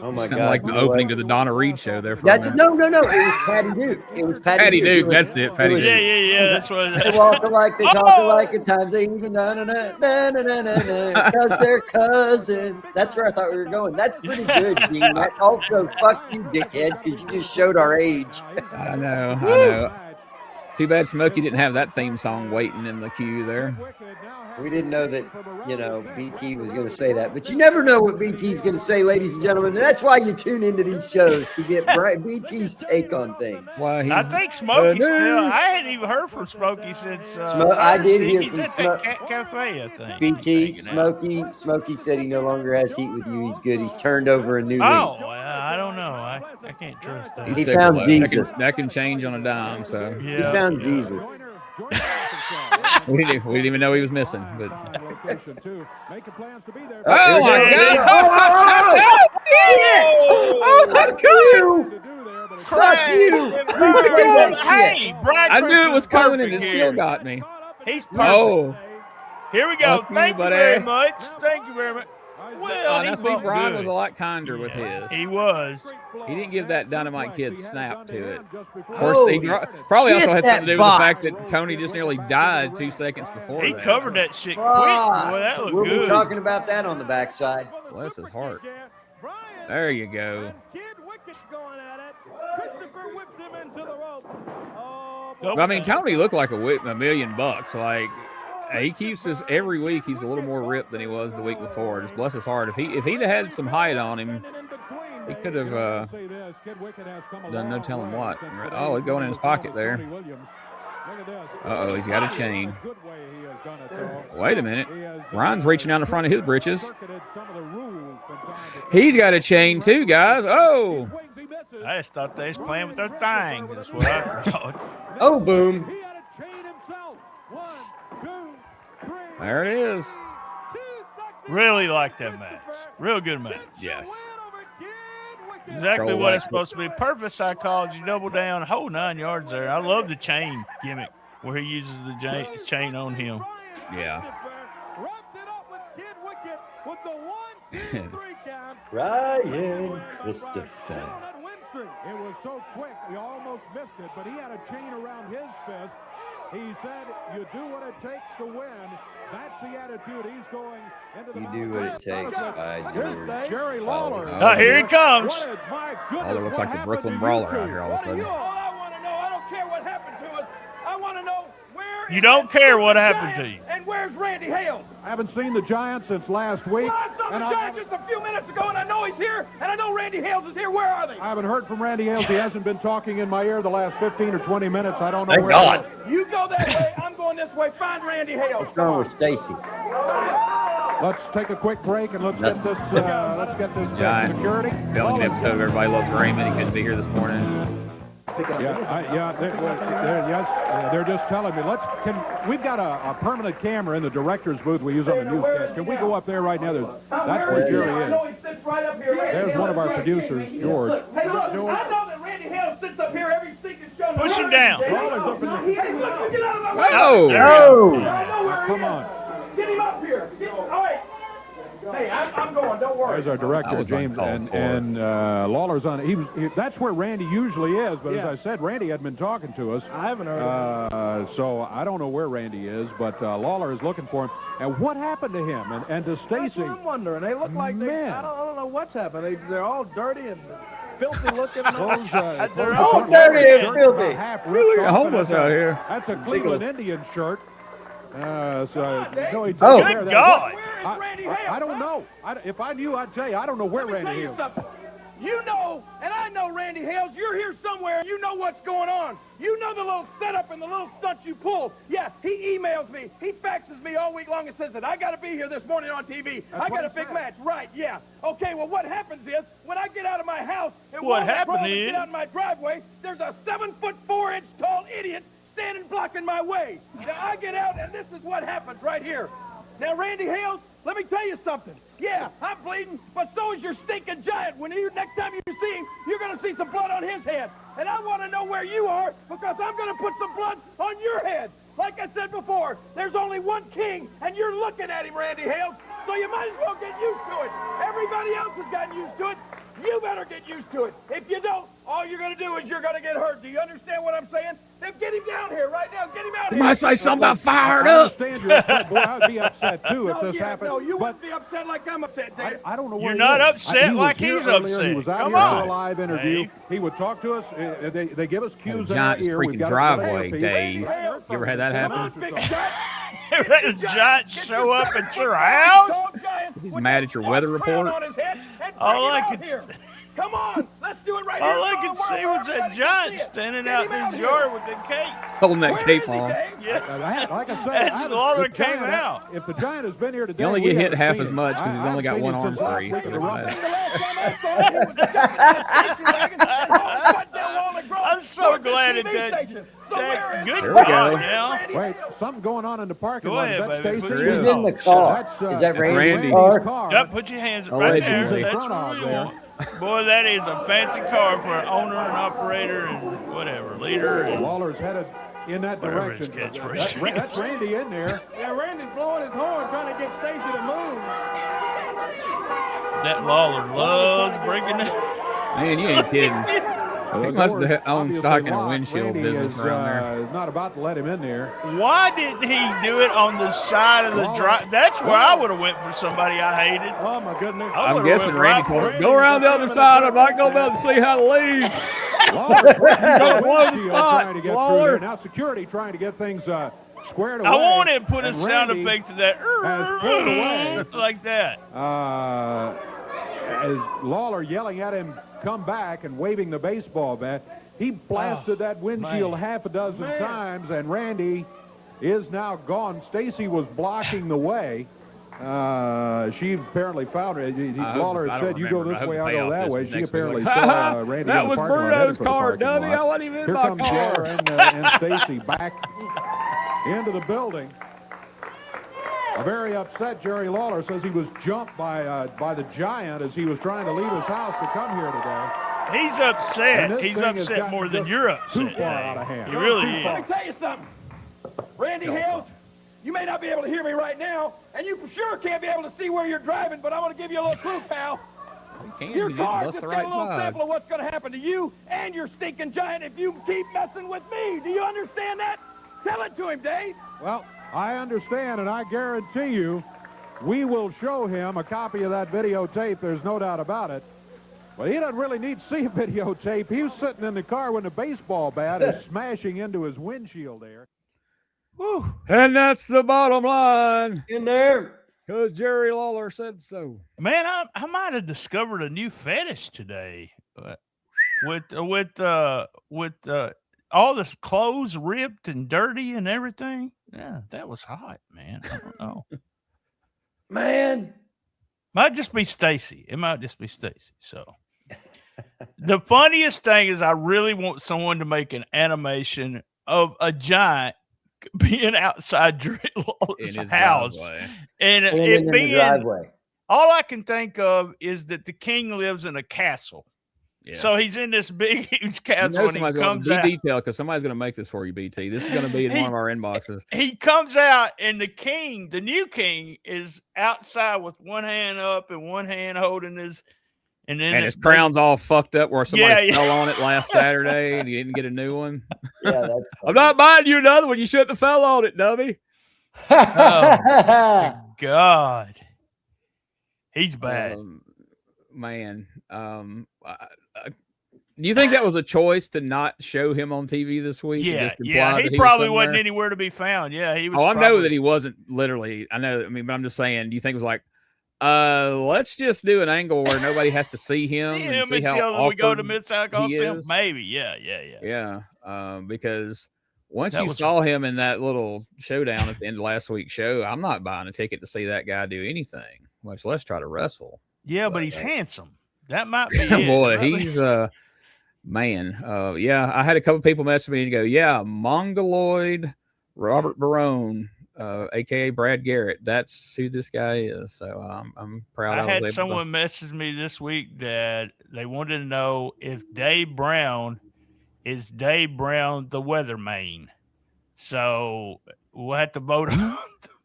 Oh my God. Like the opening to the Donna Reed show there. No. It was Patty Duke. It was Patty Duke. That's it. Patty Duke. Yeah. That's what they walk alike, they talk alike, at times they even because they're cousins. That's where I thought we were going. That's pretty good, Dean. That also, fuck you, dickhead, because you just showed our age. I know. Too bad Smokey didn't have that theme song waiting in the queue there. We didn't know that, BT was going to say that. But you never know what BT's going to say, ladies and gentlemen. And that's why you tune into these shows, to get BT's take on things. I think Smokey still. I hadn't even heard from Smokey since. I did hear he's from at that cafe, I think. BT, Smokey said he no longer has heat with you. He's good. He's turned over a new leaf. I don't know. I can't trust that. He found Jesus. That can change on a dime. So he found Jesus. We didn't even know he was missing. But oh my God! Fuck you! Hey, Brian! I knew it was coming, and it still got me. He's perfect. Here we go. Thank you very much. Well, honestly, Brian was a lot kinder with his. He was. He didn't give that Dynamite Kid snap to it. Of course, he probably also had something to do with the fact that Tony just nearly died 2 seconds before. He covered that shit quick. Boy, that looked good. We'll be talking about that on the backside. Bless his heart. There you go. Tony looked like a $1 million. Like, he keeps this every week. He's a little more ripped than he was the week before. Just bless his heart. If he'd have had some height on him, he could have done no telling what. Oh, it's going in his pocket there. Uh-oh, he's got a chain. Wait a minute. Ryan's reaching down the front of his britches. He's got a chain too, guys. Oh. I just thought they was playing with their things. That's what I thought. Oh, boom. There it is. Really like that match. Real good match. Yes. Exactly what it's supposed to be. Perfect psychology, double down, whole 9 yards there. I love the chain gimmick where he uses the chain on him. Yeah. Ryan Christopher. It was so quick, he almost missed it, but he had a chain around his fist. He said, you do what it takes to win. That's the attitude he's going into the You do what it takes by Jerry Lawler. Here he comes. Lawler looks like the Brooklyn Brawler out here all of a sudden. I want to know. I don't care what happened to us. I want to know where. You don't care what happened to you. And where's Randy Hales? I haven't seen the Giants since last week. Well, I saw the Giants just a few minutes ago, and I know he's here, and I know Randy Hales is here. Where are they? I haven't heard from Randy Hales. He hasn't been talking in my ear the last 15 or 20 minutes. I don't know Thank where. God. You go that way. I'm going this way. Find Randy Hales. What's wrong with Stacy? Let's take a quick break and let's get this Giant security. billing episode of Everybody Loves Raymond. He couldn't be here this morning. They're just telling me, we've got a permanent camera in the director's booth we use on the newscast. Can we go up there right now? That's where Jerry is. There's one of our producers, George. Hey, look, I know that Randy Hale sits up here every single show. Push him down. Hey, look, get out of my way. Oh, come on. Get him up here. All right. Hey, I'm going. Don't worry. There's our director, James, and Lawler's on. That's where Randy usually is. But as I said, Randy had been talking to us. I haven't heard of him. So I don't know where Randy is, but Lawler is looking for him. And what happened to him and to Stacy? That's what I'm wondering. They look like I don't know what's happened. They're all dirty and filthy looking. They're all dirty and filthy. Really homeless out here. That's a Cleveland Indian shirt. Good God. I don't know. If I knew, I'd tell you. I don't know where Randy is. You know, and I know Randy Hales. You're here somewhere. You know what's going on. You know the little setup and the little stunts you pull. Yeah, he emails me. He faxes me all week long and says that I got to be here this morning on TV. I got a big match. Right, yeah. Okay, well, what happens is when I get out of my house and get out in my driveway, there's a 7'4" tall idiot standing blocking my way. Now, I get out, and this is what happens right here. Now, Randy Hales, let me tell you something. Yeah, I'm bleeding, but so is your stinking giant. Next time you see him, you're going to see some blood on his head. And I want to know where you are because I'm going to put some blood on your head. Like I said before, there's only one king, and you're looking at him, Randy Hales, so you might as well get used to it. Everybody else has gotten used to it. You better get used to it. If you don't, all you're going to do is you're going to get hurt. Do you understand what I'm saying? Then get him down here right now. Get him out here. You might say something about fired up. I understand you're upset. Boy, I'd be upset, too, if this happened. No, you wouldn't be upset like I'm upset, Dave. I don't know where You're not upset like he's upset. He was out Come here on. for a live interview. He would talk to us. They give us cues in our Giant's ear. freaking driveway, Dave. You ever had that happen? The Giants show up at your house? He's mad at your weather report. All I could Come on, let's do it right All here. I could see was that giant standing out in his yard with the cape. Holding that cape on. Yeah. Like I said, As Lawler came out. If the giant has been here today, You only get hit half as much because he's only got one arm free. So I'm so glad at that. Good There we go. now. Wait, something going on in the parking Go lot. ahead, Is that baby. Stacy? Put your Who's in the car? Is that Randy's car? Yep, put your hands right there. Allegedly. That's what we want. Boy, that is a fancy car for an owner and operator and whatever, leader. And Waller's headed in that whatever his direction. catchphrase That's Randy in there. Yeah, Randy's blowing his horn trying to get Stacy to move. that Lawler loves breaking it. Man, you ain't kidding. He must have owned stock in a windshield Randy business around there. is not about to let him in there. Why didn't he do it on the side of the drive? That's where I would have went for somebody I hated. Oh, my goodness. I'm guessing Randy told him, go around the other side. I'm not going to be able to see how to leave. Blow the spot, Lawler. Now security trying to get things squared away. I wanted to put a and sound Randy effect to that. has pulled away. Like that. As Lawler yelling at him, come back, and waving the baseball bat. He blasted that windshield half a dozen times, and Randy is now gone. Stacy was blocking the way. She apparently found it. Lawler said, you go this way, I'll go that way. She apparently saw Randy. That was Bruno's car, dummy. I wasn't even in Here my comes car. Lawler and Stacy back into the building. A very upset Jerry Lawler says he was jumped by the giant as he was trying to leave his house to come here today. He's upset. He's upset more than you're upset. Too far out of hand. He really is. Let me tell you something. Randy Hales, you may not be able to hear me right now, and you for sure can't be able to see where you're driving, but I want to give you a little clue, pal. Your car just got a little sample of what's going to happen to you and your stinking giant if you keep messing with me. Do you understand that? Tell it to him, Dave. Well, I understand, and I guarantee you we will show him a copy of that videotape. There's no doubt about it. But he doesn't really need to see a videotape. He was sitting in the car when the baseball bat is smashing into his windshield there. Woo. And that's the bottom line. In there. Because Jerry Lawler said so. Man, I might have discovered a new fetish today. With all this clothes ripped and dirty and everything. Yeah, that was hot, man. I don't know. Man. Might just be Stacy. It might just be Stacy. So The funniest thing is I really want someone to make an animation of a giant being outside Jerry Lawler's house. Driveway. And Standing it in the being, driveway. all I can think of is that the king lives in a castle. Yes. So he's in this big, huge castle. You know somebody's and he going comes to be out. detailed because somebody's going to make this for you, BT. This is going to be in one of our inboxes. He comes out, and the king, the new king, is outside with one hand up and one hand holding his, and his crown's all fucked up where somebody fell on it last Saturday and he didn't get a new one. Yeah, that's funny. I'm not buying you another one. You shouldn't have fell on it, dummy. Oh, my God. He's bad. Man. Do you think that was a choice to not show him on TV this week? Yeah. He probably wasn't anywhere to be found. Yeah, he was. I know that he wasn't literally. I know. I mean, but I'm just saying. Do you think it was like, let's just do an angle where nobody has to see him and see how until we go to awkward Mid-South he Coliseum? is? Maybe. Yeah. Because once That you was- saw him in that little showdown at the end of last week's show, I'm not buying a ticket to see that guy do anything, much less try to wrestle. Yeah, but he's handsome. That might be it. Boy, That might be- he's man. Yeah, I had a couple people message me and go, yeah, Mongoloid Robert Barone, aka Brad Garrett. That's who this guy is. So I'm proud. I was had able someone message me this week that they wanted to know if Dave Brown is Dave Brown the weatherman. So we'll have to vote on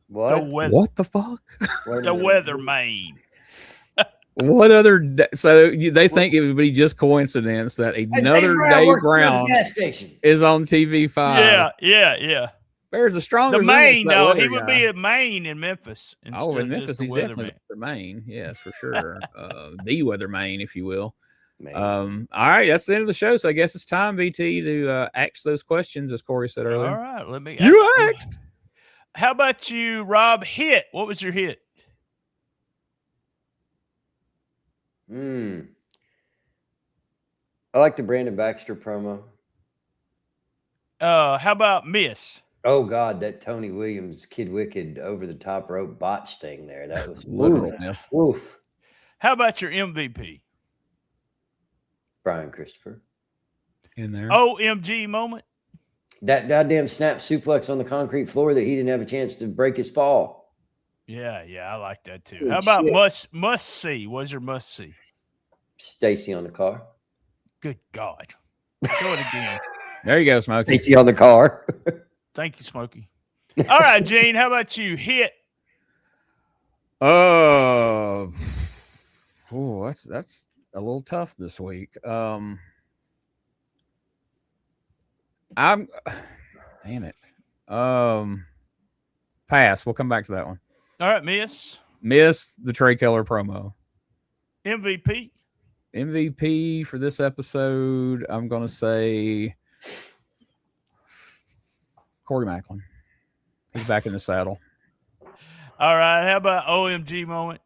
What? What the fuck? the weatherman. What other? So they think it would be just coincidence that another Dave Brown gas station is on TV5. Yeah. There's a strong The resemblance Maine, to that though, weather he would guy. be at Maine in Memphis. Oh, instead in of Memphis, just the he's definitely weatherman. the Maine. Yes, for sure. The weather Maine, if you will. Man. All right, that's the end of the show. So I guess it's time, BT, to ask those questions, as Corey said earlier. All right, let me. You asked. How about you, Rob? Hit. What was your hit? I like the Brandon Baxter promo. How about miss? Oh God, that Tony Williams Kid Wicked over the top rope botch thing there. That was Literal woof. miss. Woof. How about your MVP? Brian Christopher. In there. OMG moment. That goddamn snap suplex on the concrete floor that he didn't have a chance to break his fall. Yeah, I like that too. Good How about shit. must see? What's your must see? Stacy on the car. Good God. Show it again. There you go, Smokey. Stacy on the car. Thank you, Smokey. All right, Gene. How about you? Hit. That's a little tough this week. Damn it. Pass. We'll come back to that one. All right, miss. Miss the Trey Keller promo. MVP for this episode, I'm going to say Corey Macklin. He's back in the saddle. All right. How about OMG moment?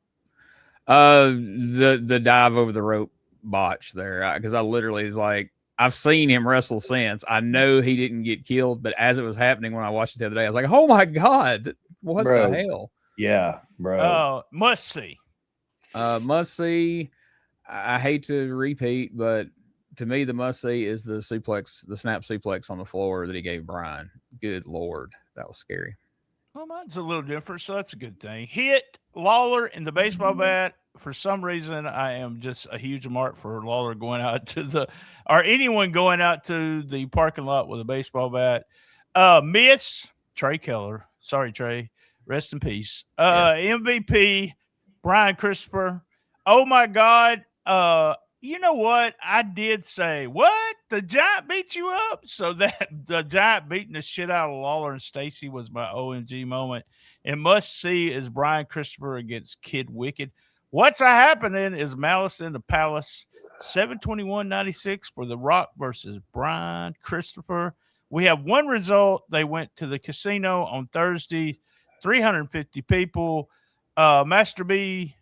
The dive over the rope botch there, because I literally is like, I've seen him wrestle since. I know he didn't get killed, but as it was happening when I watched it the other day, I was like, oh my God, what Bro. the hell? Yeah, bro. Must see. Must see. I hate to repeat, but to me, the must see is the snap suplex on the floor that he gave Brian. Good Lord. That was scary. Well, mine's a little different, so that's a good thing. Hit Lawler in the baseball bat. For some reason, I am just a huge mark for Lawler going out to or anyone going out to the parking lot with a baseball bat. Miss Trey Keller. Sorry, Trey. Rest in peace. MVP Brian Christopher. Oh my God. You know what? I did say, what? The Giant beat you up? So that the Giant beating the shit out of Lawler and Stacy was my OMG moment. And must see is Brian Christopher against Kid Wicked. What's happening is Malice in the Palace, 7/21/96 for The Rock versus Brian Christopher. We have one result. They went to the casino on Thursday, 350 people. Master B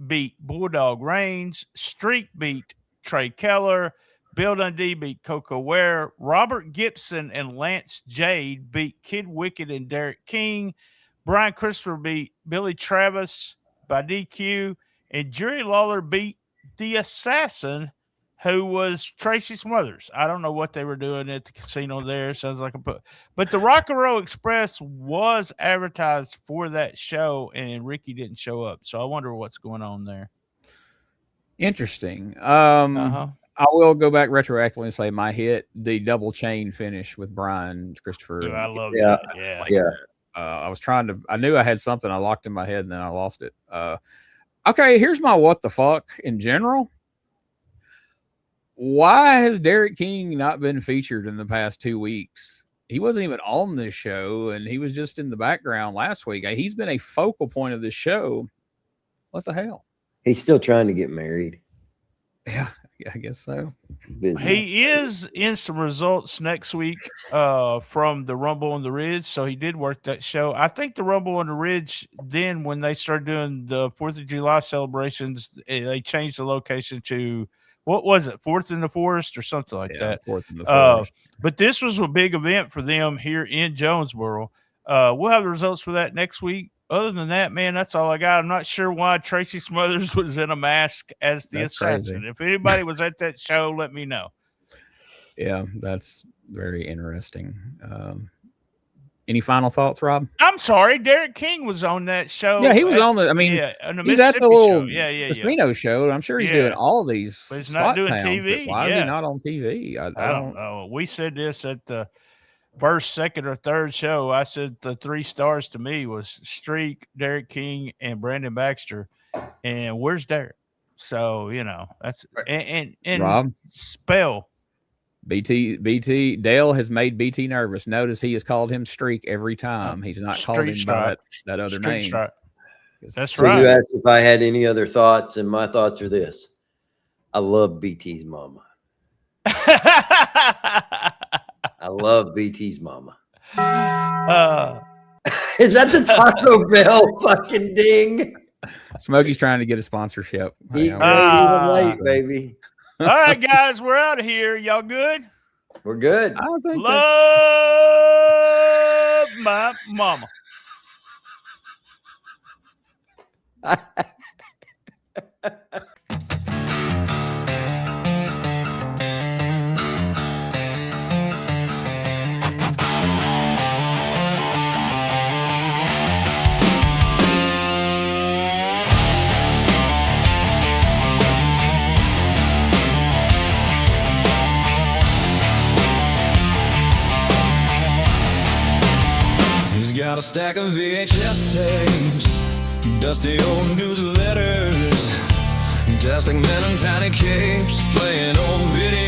beat Bulldog Reigns. Streak beat Trey Keller. Bill Dundee beat Coco Ware. Robert Gibson and Lance Jade beat Kid Wicked and Derek King. Brian Christopher beat Billy Travis by DQ. And Jerry Lawler beat the Assassin who was Tracy Smothers. I don't know what they were doing at the casino there. Sounds like but the Rock and Roll Express was advertised for that show, and Ricky didn't show up. So I wonder what's going on there. Interesting. I will go back retroactively and say my hit, the double chain finish with Brian Christopher. Dude, I love that. Yeah. I knew I had something I locked in my head and then I lost it. Okay, here's my what the fuck in general. Why has Derek King not been featured in the past 2 weeks? He wasn't even on this show, and he was just in the background last week. He's been a focal point of this show. What the hell? He's still trying to get married. Yeah, I guess so. He is in some results next week from the Rumble on the Ridge, so he did work that show. I think the Rumble on the Ridge, then when they started doing the 4th of July celebrations, they changed the location to, what was it, 4th in the Forest or something like that? 4th in the Forest. But this was a big event for them here in Jonesboro. We'll have the results for that next week. Other than that, man, that's all I got. I'm not sure why Tracy Smothers was in a mask as the assassin. Crazy. If anybody was at that show, let me know. Yeah, that's very interesting. Any final thoughts, Rob? I'm sorry, Derek King was on that show. Yeah, he was on the. I mean, he's at the little casino show. I'm sure he's doing all these. But he's spot not doing towns, TV. Why is he not on TV? I don't know. We said this at the first, second, or third show. I said the 3 stars to me was Streak, Derek King, and Brandon Baxter. And where's Derek? So that's and Rob spell. BT Dale has made BT nervous. Notice he has called him Streak every time. He's not called him by that other name. Strike. That's so right. You asked if I had any other thoughts, and my thoughts are this: I love BT's mama. I love BT's mama. Is that the Taco Bell fucking ding? Smokey's trying to get a sponsorship. Even late, baby. All right, guys, we're out of here. Y'all good? We're good. I think love my mama. Got a stack of VHS tapes, dusty old newsletters, dusting men in tiny capes, playing old video